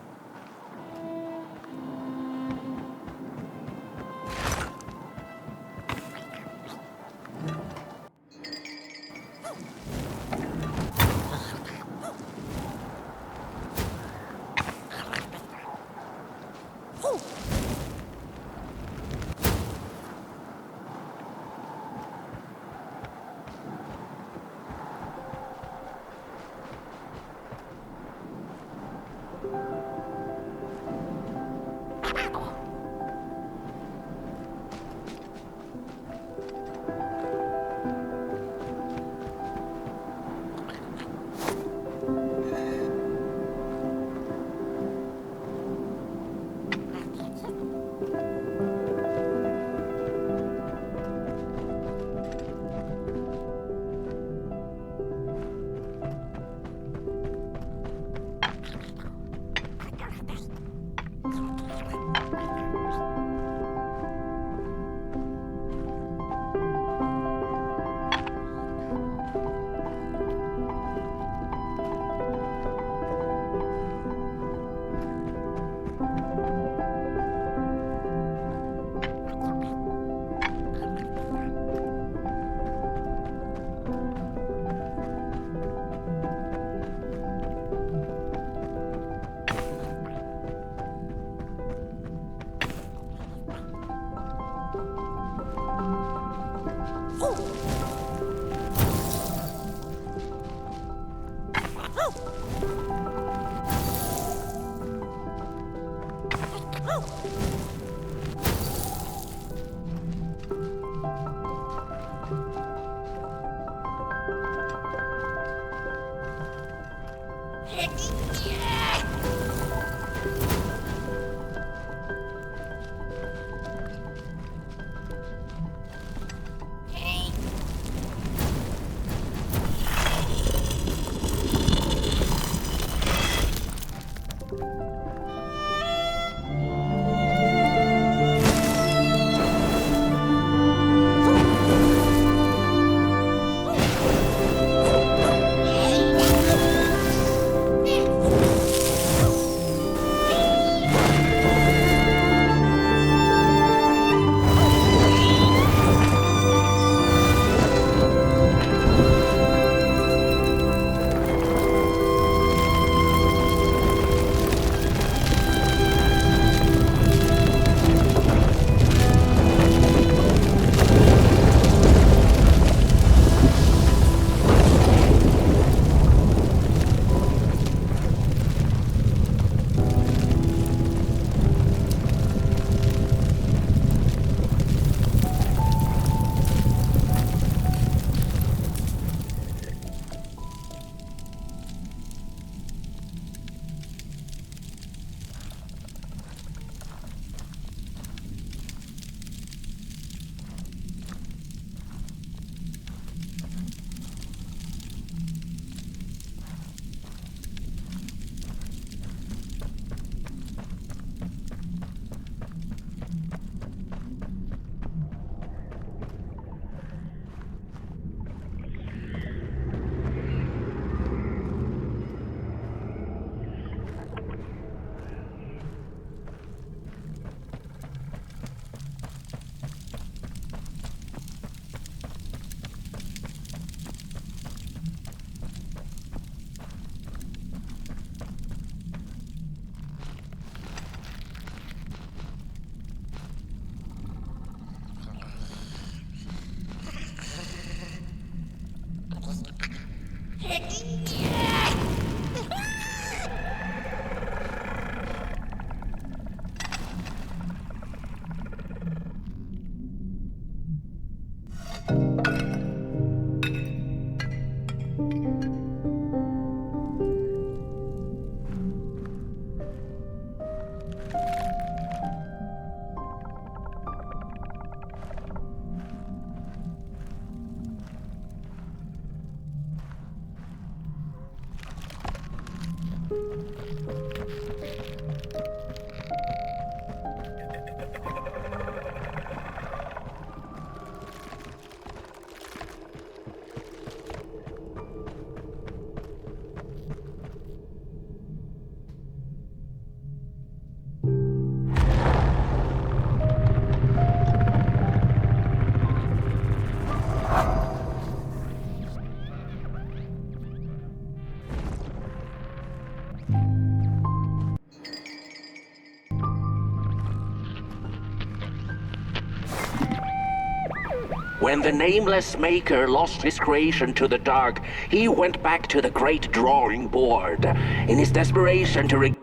When the nameless maker lost his creation to the dark, he went back to the great drawing board. In his desperation to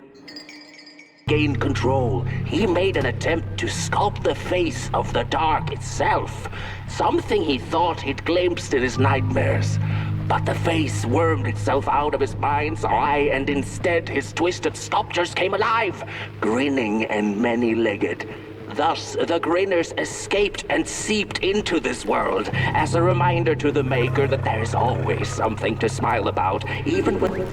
regain control, he made an attempt to sculpt the face of the dark itself, something he thought he'd glimpsed in his nightmares. But the face wormed itself out of his mind's eye, and instead his twisted sculptures came alive, grinning and many-legged. Thus, the grinners escaped and seeped into this world, as a reminder to the maker that there is always something to smile about, even when...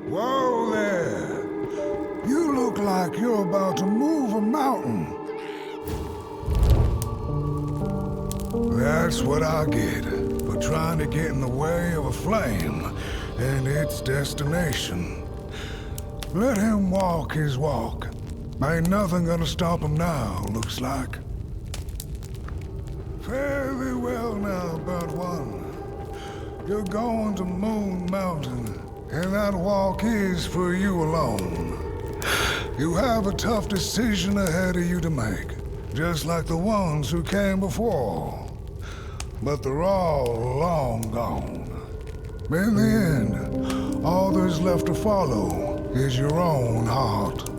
Whoa there! You look like you're about to move a mountain. That's what I get for trying to get in the way of a flame and its destination. Let him walk his walk. Ain't nothing gonna stop him now, looks like. Fare thee well now, Bud One. You're going to Moon Mountain, and that walk is for you alone. You have a tough decision ahead of you to make, just like the ones who came before. But they're all long gone. In the end, all there's left to follow is your own heart.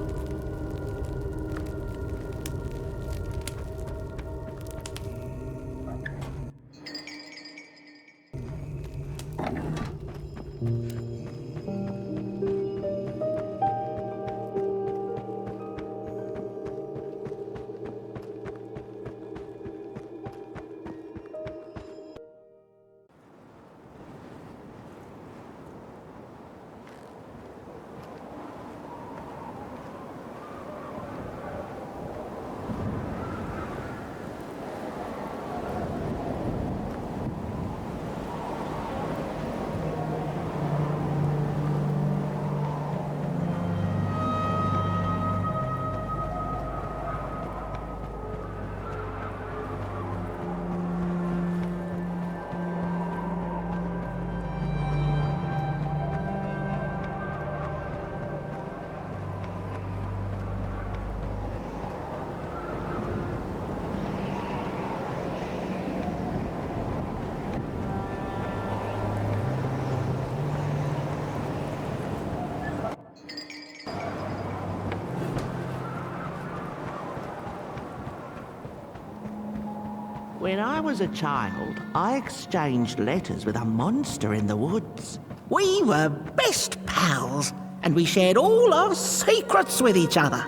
When I was a child, I exchanged letters with a monster in the woods. We were best pals, and we shared all our secrets with each other.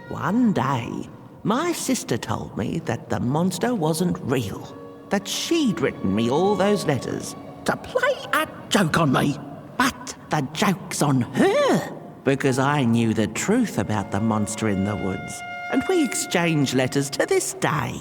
One day, my sister told me that the monster wasn't real, that she'd written me all those letters to play a joke on me. But the joke's on her, because I knew the truth about the monster in the woods, and we exchange letters to this day.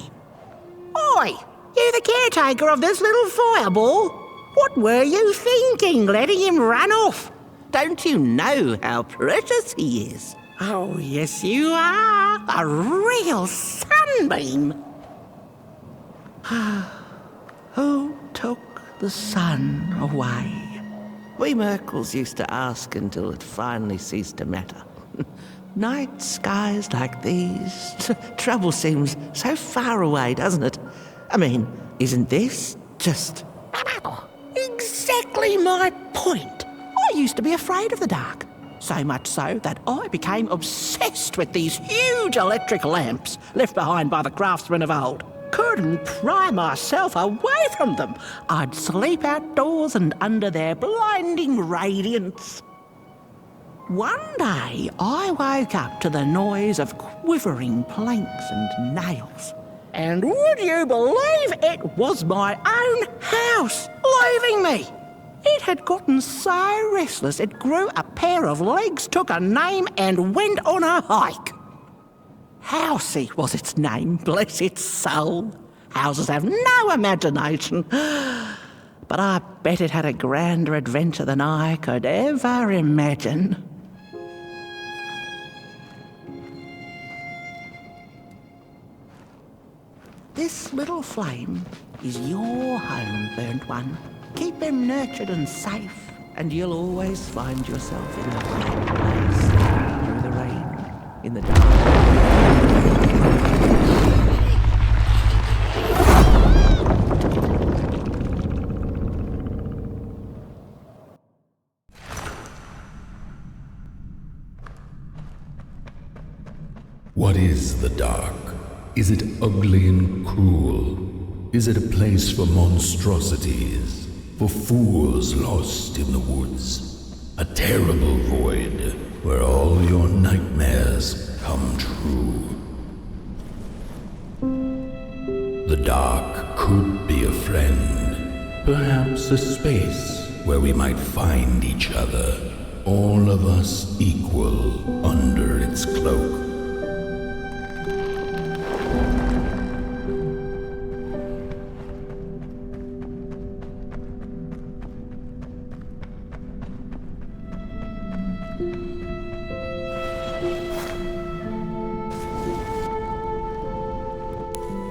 Oi! You the caretaker of this little fireball? What were you thinking, letting him run off? Don't you know how precious he is? Oh, yes you are. A real sunbeam. Who took the sun away? We Merkles used to ask until it finally ceased to matter. Night skies like these, trouble seems so far away, doesn't it? I mean, isn't this just exactly my point? I used to be afraid of the dark, so much so that I became obsessed with these huge electric lamps left behind by the craftsmen of old. Couldn't pry myself away from them. I'd sleep outdoors and under their blinding radiance. One day, I woke up to the noise of quivering planks and nails. And would you believe it was my own house leaving me? It had gotten so restless it grew a pair of legs, took a name, and went on a hike. Housey was its name, bless its soul. Houses have no imagination. But I bet it had a grander adventure than I could ever imagine. This little flame is your home, burnt one. Keep them nurtured and safe, and you'll always find yourself in the right place. Through the rain, in the dark. What is the dark? Is it ugly and cruel? Is it a place for monstrosities, for fools lost in the woods? A terrible void where all your nightmares come true. The dark could be a friend, perhaps a space where we might find each other, all of us equal under its cloak.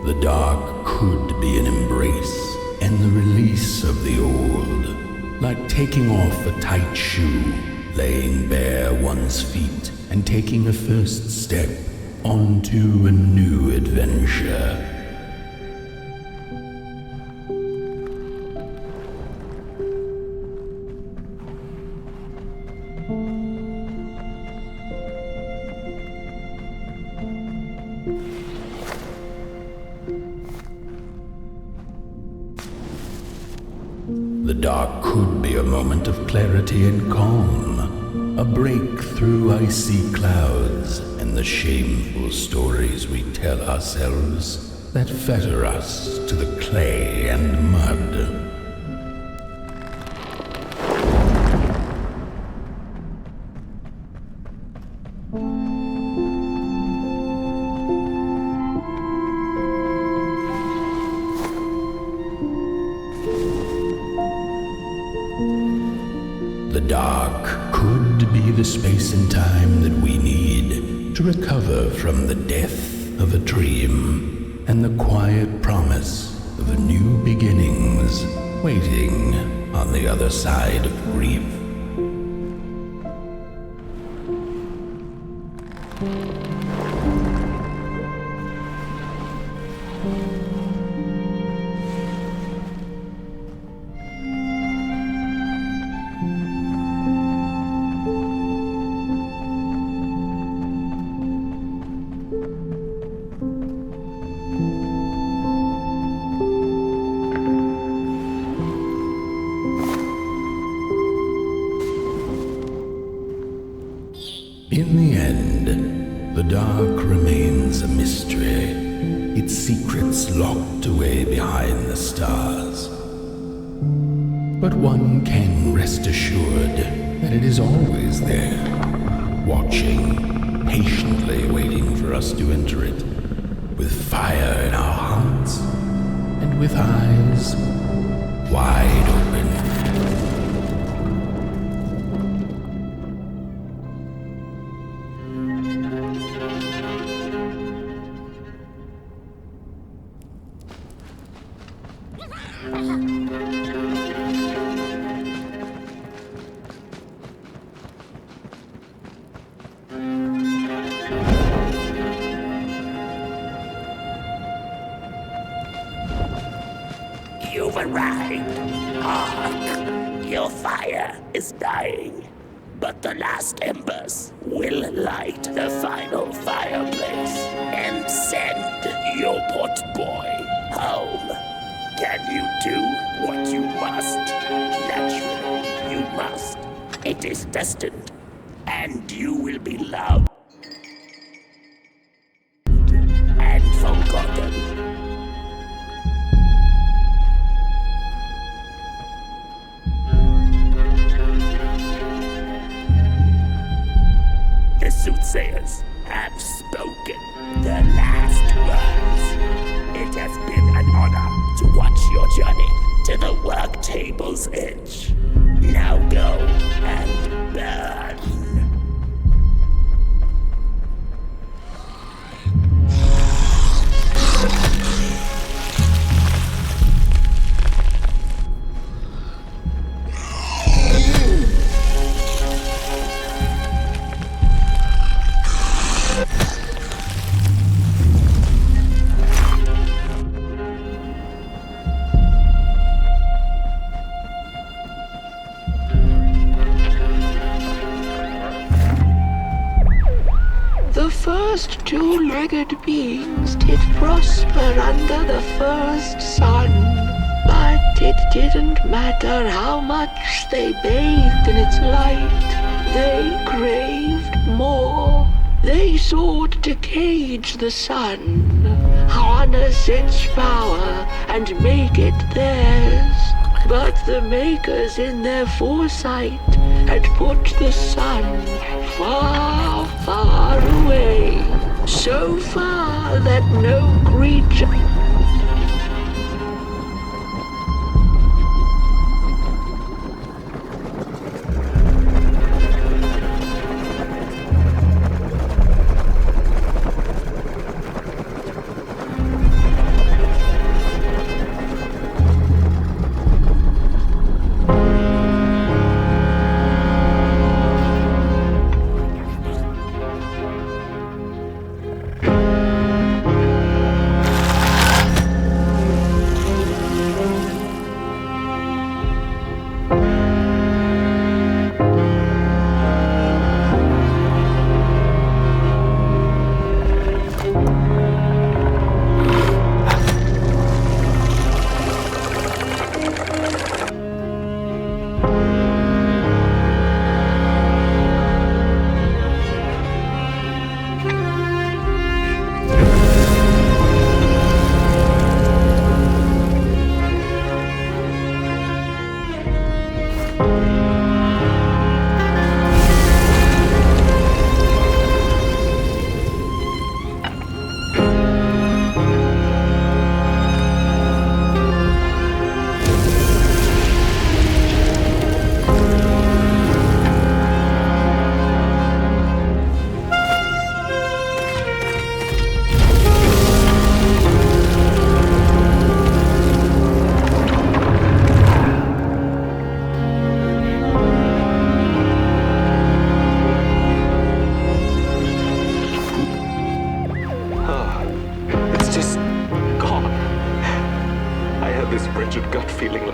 The dark could be an embrace and the release of the old, like taking off a tight shoe, laying bare one's feet, and taking a first step onto a new adventure. The dark could be a moment of clarity and calm, a break through icy clouds and the shameful stories we tell ourselves that fetter us to the clay and mud. The dark could be the space and time that we need to recover from the death of a dream and the quiet promise of new beginnings waiting on the other side of grief. In the end, the dark remains a mystery, its secrets locked away behind the stars. But one can rest assured that it is always there, watching, patiently waiting for us to enter it, with fire in our hearts and with eyes wide open. You've arrived. Hark! Your fire is dying, but the last embers will light the final fireplace and send your potboy home. Can you do what you must? Naturally, you must. It is destined. and you will be loved and forgotten. The soothsayers have spoken the last words. It has been an honor to watch your journey to the work table's edge. Now go and burn. First two-legged beings did prosper under the first sun, but it didn't matter how much they bathed in its light. They craved more. They sought to cage the sun, harness its power, and make it theirs. But the makers in their foresight had put the sun far, far away. So far that no creature...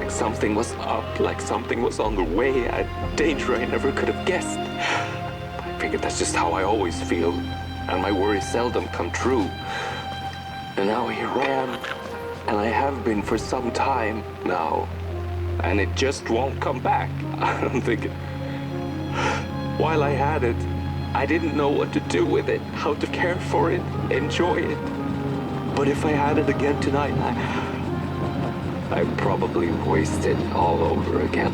Something was up, like something was on the way, a danger I never could have guessed. I figured that's just how I always feel, and my worries seldom come true. And now here I am, and I have been for some time now, and it just won't come back. I'm thinking, while I had it, I didn't know what to do with it, how to care for it, enjoy it. But if I had it again tonight, I'd probably waste it all over again.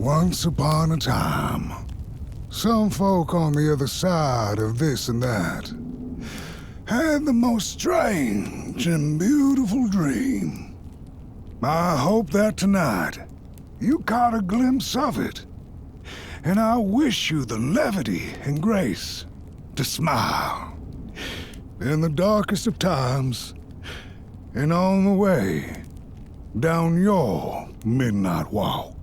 Once upon a time, some folk on the other side of this and that had the most strange and beautiful dream. I hope that tonight you caught a glimpse of it, and I wish you the levity and grace to smile in the darkest of times and on the way down your midnight walk.